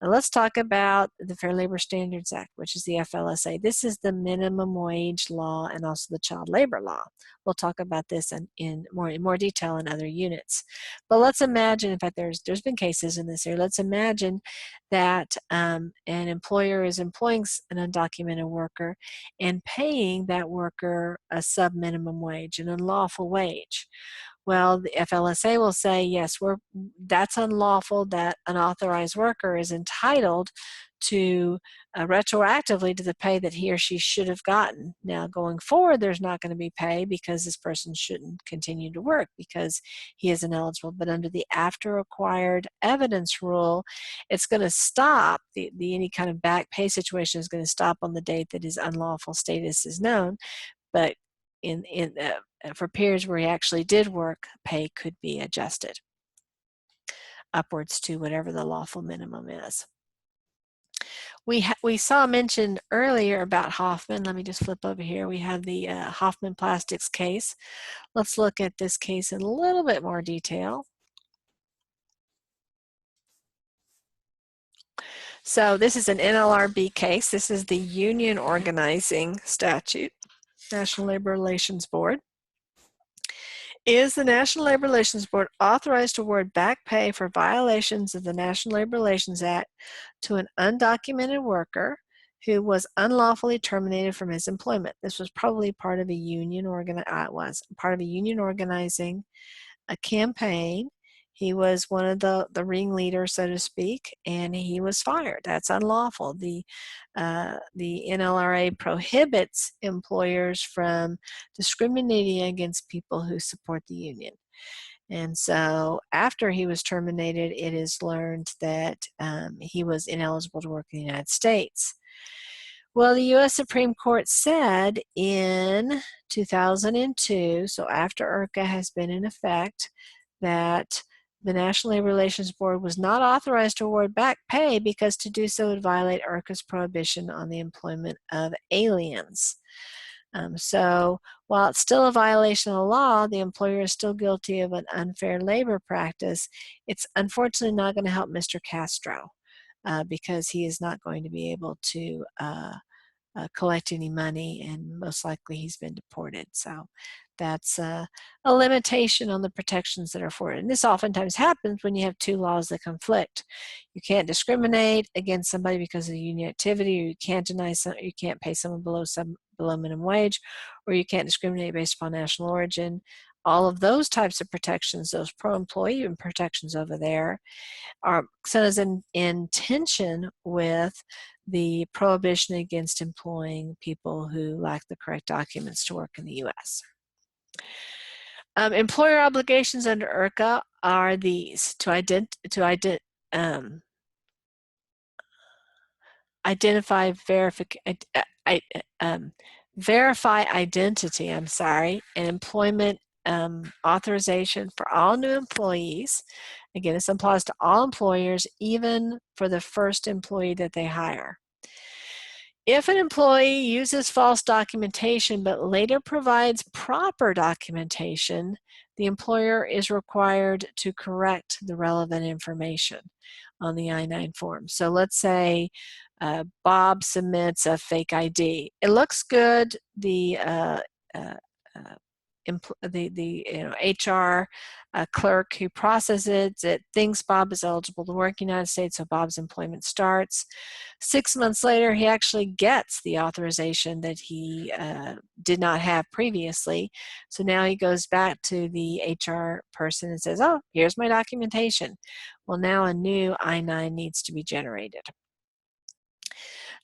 Now let's talk about the Fair Labor Standards Act, which is the FLSA. This is the minimum wage law and also the child labor law. We'll talk about this in more detail in other units. But let's imagine, in fact, there's been cases in this area. Let's imagine that an employer is employing an undocumented worker and paying that worker a sub-minimum wage, an unlawful wage. Well, the FLSA will say, yes, that's unlawful, that unauthorized worker is entitled to retroactively to the pay that he or she should have gotten. Now, going forward, there's not going to be pay because this person shouldn't continue to work because he is ineligible. But under the after acquired evidence rule, it's going to stop, any kind of back pay situation is going to stop on the date that his unlawful status is known. But for periods where he actually did work, pay could be adjusted upwards to whatever the lawful minimum is. We saw mentioned earlier about Hoffman. Let me just flip over here. We have the Hoffman Plastics case. Let's look at this case in a little bit more detail. So this is an NLRB case. This is the union organizing statute. National Labor Relations Board. Is the National Labor Relations Board authorized to award back pay for violations of the National Labor Relations Act to an undocumented worker who was unlawfully terminated from his employment? This was probably part of a union organizing a campaign. He was one of the ringleaders, so to speak, and he was fired. That's unlawful. The NLRA prohibits employers from discriminating against people who support the union. And so after he was terminated, it is learned that he was ineligible to work in the United States. Well, the U.S. Supreme Court said in 2002, so after IRCA has been in effect, that the National Labor Relations Board was not authorized to award back pay because to do so would violate IRCA's prohibition on the employment of aliens. So while it's still a violation of the law, the employer is still guilty of an unfair labor practice. It's unfortunately not going to help Mr. Castro because he is not going to be able to collect any money, and most likely he's been deported. So that's a limitation on the protections that are afforded. And this oftentimes happens when you have two laws that conflict. You can't discriminate against somebody because of union activity, or you can't you can't pay someone below minimum wage, or you can't discriminate based upon national origin. All of those types of protections, those pro-employee protections over there, are sometimes in tension with the prohibition against employing people who lack the correct documents to work in the U.S. Employer obligations under IRCA are these: to identify, verify identity, and employment authorization for all new employees. Again, this applies to all employers, even for the first employee that they hire. If an employee uses false documentation but later provides proper documentation, the employer is required to correct the relevant information on the I-9 form. So let's say Bob submits a fake ID. It looks good. The HR clerk who processes it thinks Bob is eligible to work in the United States, so Bob's employment starts. 6 months later, he actually gets the authorization that he did not have previously. So now he goes back to the HR person and says, oh, here's my documentation. Well, now a new I-9 needs to be generated.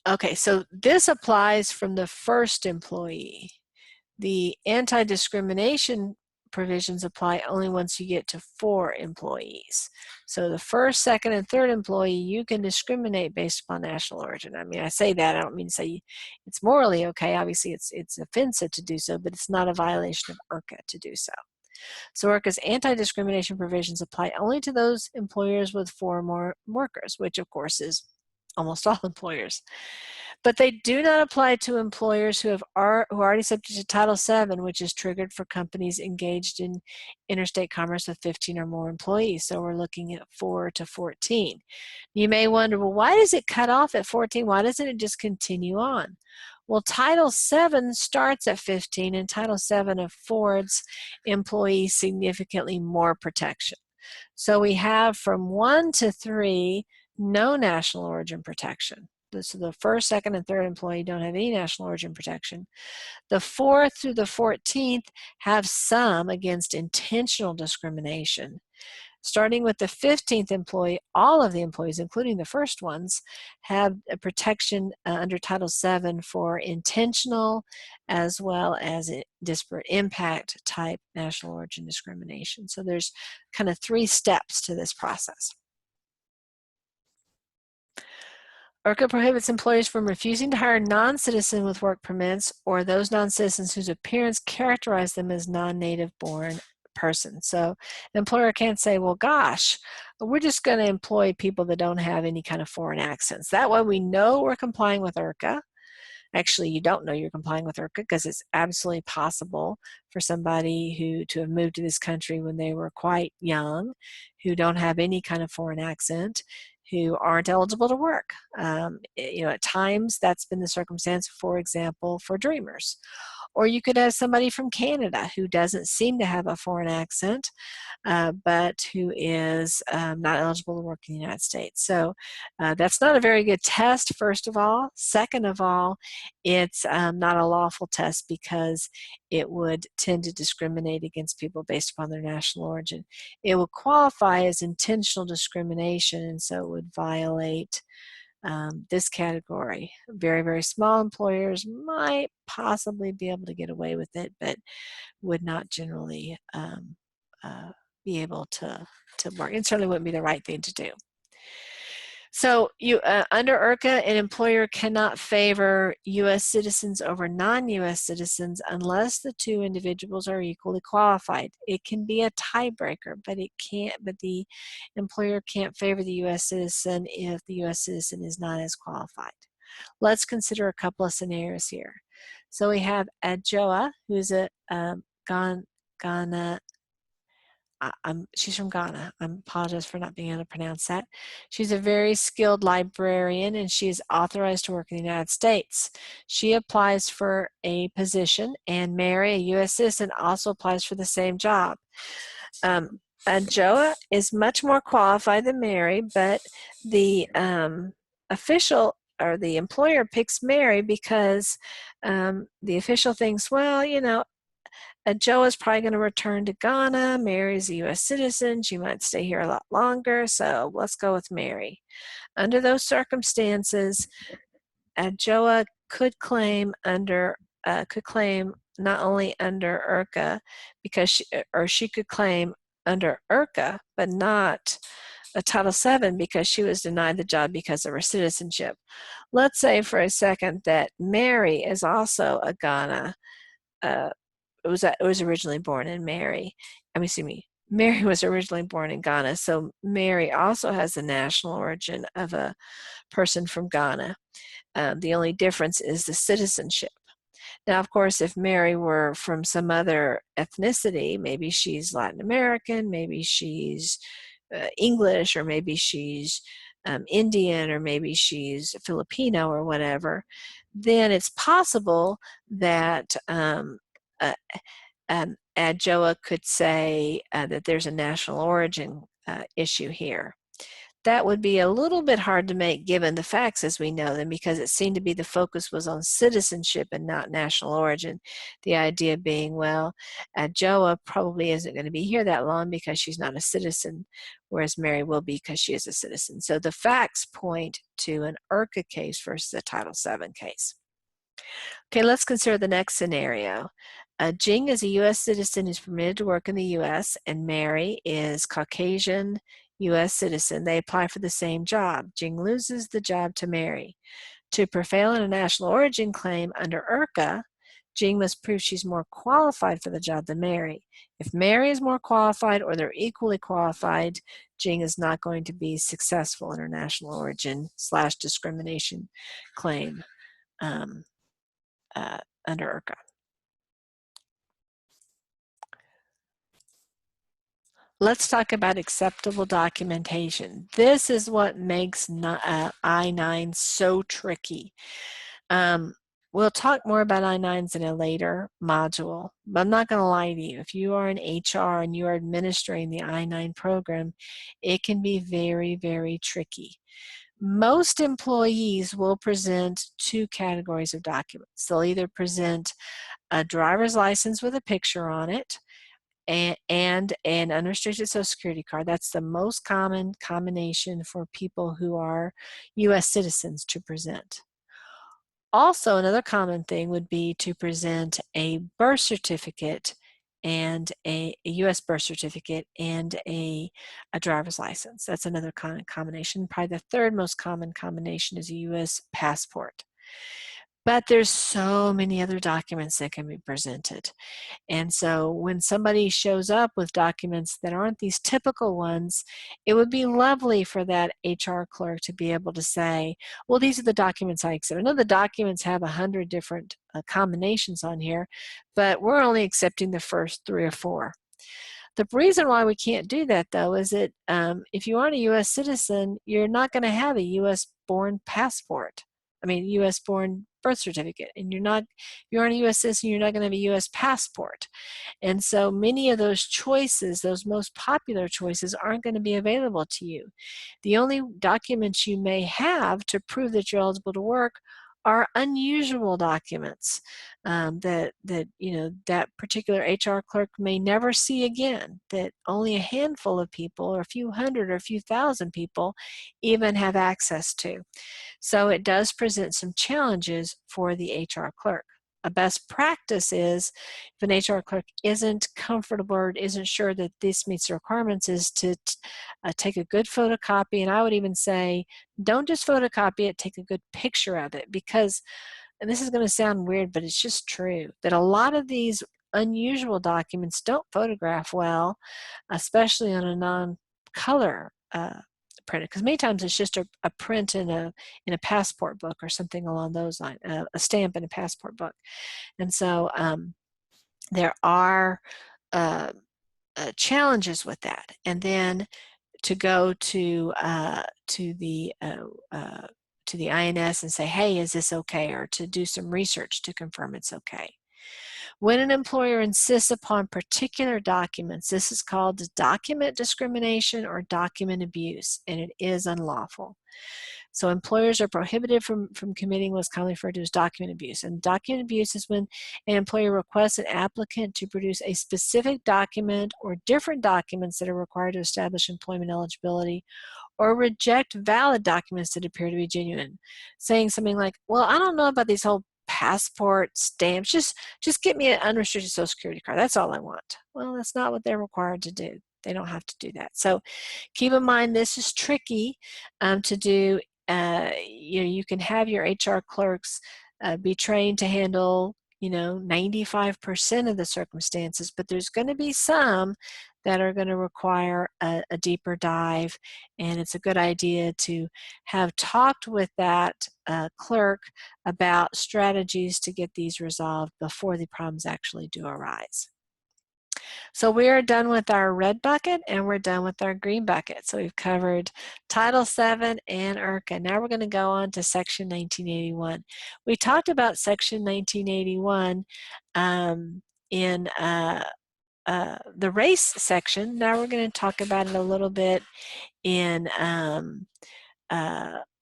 Okay, so this applies from the first employee. The anti-discrimination provisions apply only once you get to 4 employees. So the first, second, and third employee, you can discriminate based upon national origin. I mean, I say that, I don't mean to say it's morally okay. Obviously, it's offensive to do so, but it's not a violation of IRCA to do so. So IRCA's anti-discrimination provisions apply only to those employers with 4 or more workers, which of course is almost all employers. But they do not apply to employers who are already subject to Title VII, which is triggered for companies engaged in interstate commerce with 15 or more employees. So we're looking at 4 to 14. You may wonder, well, why does it cut off at 14? Why doesn't it just continue on? Well, Title VII starts at 15, and Title VII affords employees significantly more protection. So we have from 1 to 3, no national origin protection. So the first, second, and third employee don't have any national origin protection. The 4th through the 14th have some against intentional discrimination. Starting with the 15th employee, all of the employees, including the first ones, have a protection under Title VII for intentional as well as disparate impact type national origin discrimination. So there's kind of 3 steps to this process. IRCA prohibits employers from refusing to hire non-citizens with work permits or those non-citizens whose appearance characterize them as non-native born persons. So an employer can't say, well, gosh, we're just going to employ people that don't have any kind of foreign accents. That way we know we're complying with IRCA. Actually, you don't know you're complying with IRCA because it's absolutely possible for somebody to have moved to this country when they were quite young, who don't have any kind of foreign accent, who aren't eligible to work. At times that's been the circumstance, for example, for dreamers. Or you could have somebody from Canada who doesn't seem to have a foreign accent, but who is not eligible to work in the United States. So that's not a very good test, first of all. Second of all, it's not a lawful test because it would tend to discriminate against people based upon their national origin. It will qualify as intentional discrimination, and so it would violate this category. Very, very small employers might possibly be able to get away with it, but would not generally be able to work. It certainly wouldn't be the right thing to do. So under IRCA, an employer cannot favor U.S. citizens over non-U.S. citizens unless the two individuals are equally qualified. It can be a tiebreaker, but the employer can't favor the U.S. citizen if the U.S. citizen is not as qualified. Let's consider a couple of scenarios here. So we have Adjoa, who's a Ghana. She's from Ghana. I apologize for not being able to pronounce that. She's a very skilled librarian, and she is authorized to work in the United States. She applies for a position, and Mary, a U.S. citizen, also applies for the same job. Adjoa is much more qualified than Mary, but the official or the employer picks Mary because the official thinks, well, you know, Joe is probably going to return to Ghana. Mary's a U.S. citizen. She might stay here a lot longer, so let's go with Mary. Under those circumstances, Joa could claim not only under IRCA because she could claim under IRCA, but not a Title VII because she was denied the job because of her citizenship. Let's say for a second that Mary is also a Ghana. It was originally born in Mary was originally born in Ghana, so Mary also has the national origin of a person from Ghana. The only difference is the citizenship. Now, of course, if Mary were from some other ethnicity, maybe she's Latin American, maybe she's English, or maybe she's Indian, or maybe she's Filipino or whatever, then it's possible that Adjoa could say that there's a national origin issue here. That would be a little bit hard to make given the facts as we know them, because it seemed to be the focus was on citizenship and not national origin. The idea being, well, Adjoa probably isn't going to be here that long because she's not a citizen, whereas Mary will be because she is a citizen. So the facts point to an IRCA case versus a Title VII case. Okay, let's consider the next scenario. Jing is a U.S. citizen who's permitted to work in the U.S., and Mary is Caucasian U.S. citizen. They apply for the same job. Jing loses the job to Mary. To prevail in a national origin claim under IRCA, Jing must prove she's more qualified for the job than Mary. If Mary is more qualified or they're equally qualified, Jing is not going to be successful in her national origin / discrimination claim under IRCA. Let's talk about acceptable documentation. This is what makes I-9 so tricky. We'll talk more about I-9s in a later module, but I'm not going to lie to you. If you are in HR and you are administering the I-9 program, it can be very, very tricky. Most employees will present two categories of documents. They'll either present a driver's license with a picture on it, and an unrestricted Social Security card. That's the most common combination for people who are U.S. citizens to present. Also, another common thing would be to present a birth certificate and a U.S. birth certificate and a driver's license. That's another common combination. Probably the third most common combination is a U.S. passport. But there's so many other documents that can be presented. And so when somebody shows up with documents that aren't these typical ones, it would be lovely for that HR clerk to be able to say, well, these are the documents I accept. I know the documents have 100 different combinations on here, but we're only accepting the first 3 or 4. The reason why we can't do that, though, is that if you aren't a U.S. citizen, you're not going to have a U.S. born passport. I mean, U.S. born birth certificate, and you aren't a U.S. citizen, you're not going to have a U.S. passport. And so many of those choices, those most popular choices, aren't going to be available to you. The only documents you may have to prove that you're eligible to work are unusual documents that that particular HR clerk may never see again, that only a handful of people, or a few hundred or a few thousand people even have access to. So it does present some challenges for the HR clerk. A best practice is, if an HR clerk isn't comfortable or isn't sure that this meets the requirements, is to take a good photocopy. And I would even say, don't just photocopy it, take a good picture of it, because, and this is going to sound weird, but it's just true, that a lot of these unusual documents don't photograph well, especially on a non-color printed, because many times it's just a print in a passport book or something along those lines, a stamp in a passport book. And so there are challenges with that. And then to go to the INS and say, hey, is this okay? Or to do some research to confirm it's okay. When an employer insists upon particular documents, this is called document discrimination or document abuse, and it is unlawful. So employers are prohibited from committing what's commonly referred to as document abuse. And document abuse is when an employer requests an applicant to produce a specific document or different documents that are required to establish employment eligibility, or reject valid documents that appear to be genuine. Saying something like, well, I don't know about these whole passport stamps, just get me an unrestricted Social Security card, that's all I want. Well, that's not what they're required to do. They don't have to do that. So keep in mind, this is tricky to do. You can have your HR clerks be trained to handle 95% of the circumstances, but there's going to be some that are going to require a deeper dive, and it's a good idea to have talked with that clerk about strategies to get these resolved before the problems actually do arise. So we are done with our red bucket and we're done with our green bucket. So we've covered Title VII and IRCA. Now we're going to go on to Section 1981. We talked about Section 1981 in the race section. Now we're going to talk about it a little bit in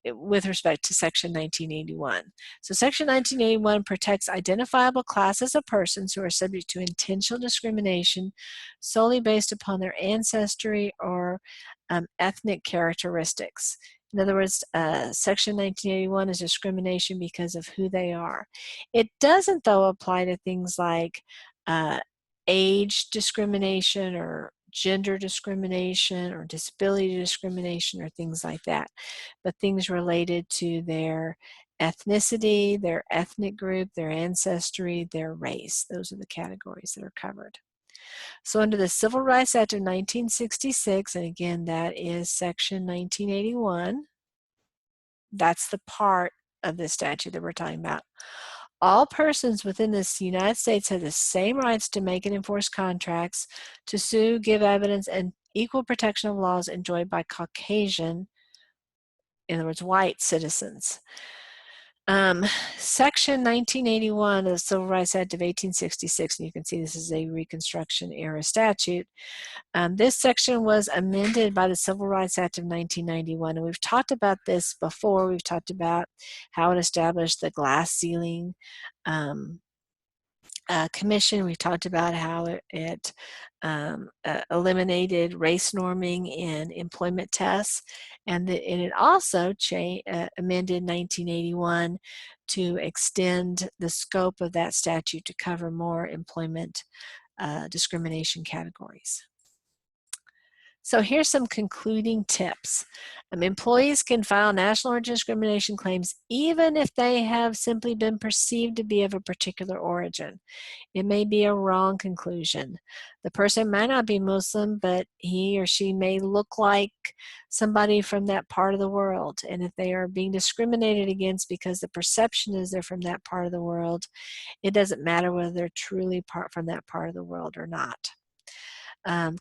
with respect to Section 1981. So Section 1981 protects identifiable classes of persons who are subject to intentional discrimination solely based upon their ancestry or ethnic characteristics. In other words, Section 1981 is discrimination because of who they are. It doesn't, though, apply to things like age discrimination or gender discrimination or disability discrimination or things like that, but things related to their ethnicity, their ethnic group, their ancestry, their race. Those are the categories that are covered. So under the Civil Rights Act of 1966, and again that is Section 1981, that's the part of the statute that we're talking about. All persons within the United States have the same rights to make and enforce contracts, to sue, give evidence, and equal protection of laws enjoyed by Caucasian, in other words, white citizens. Section 1981 of the Civil Rights Act of 1866, and you can see this is a Reconstruction era statute. This section was amended by the Civil Rights Act of 1991, and we've talked about this before. We've talked about how it established the glass ceiling commission. We've talked about how it eliminated race norming in employment tests, and it also amended 1981 to extend the scope of that statute to cover more employment discrimination categories. So here's some concluding tips. Employees can file national origin discrimination claims even if they have simply been perceived to be of a particular origin. It may be a wrong conclusion. The person might not be Muslim, but he or she may look like somebody from that part of the world. And if they are being discriminated against because the perception is they're from that part of the world, it doesn't matter whether they're truly from that part of the world or not.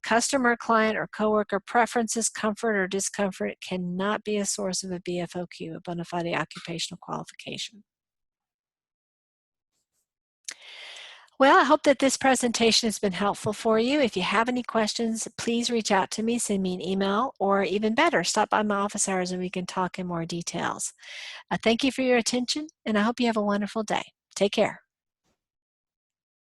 Customer, client, or coworker preferences, comfort, or discomfort cannot be a source of a BFOQ, a bona fide occupational qualification. Well, I hope that this presentation has been helpful for you. If you have any questions, please reach out to me, send me an email, or even better, stop by my office hours and we can talk in more details. Thank you for your attention, and I hope you have a wonderful day. Take care.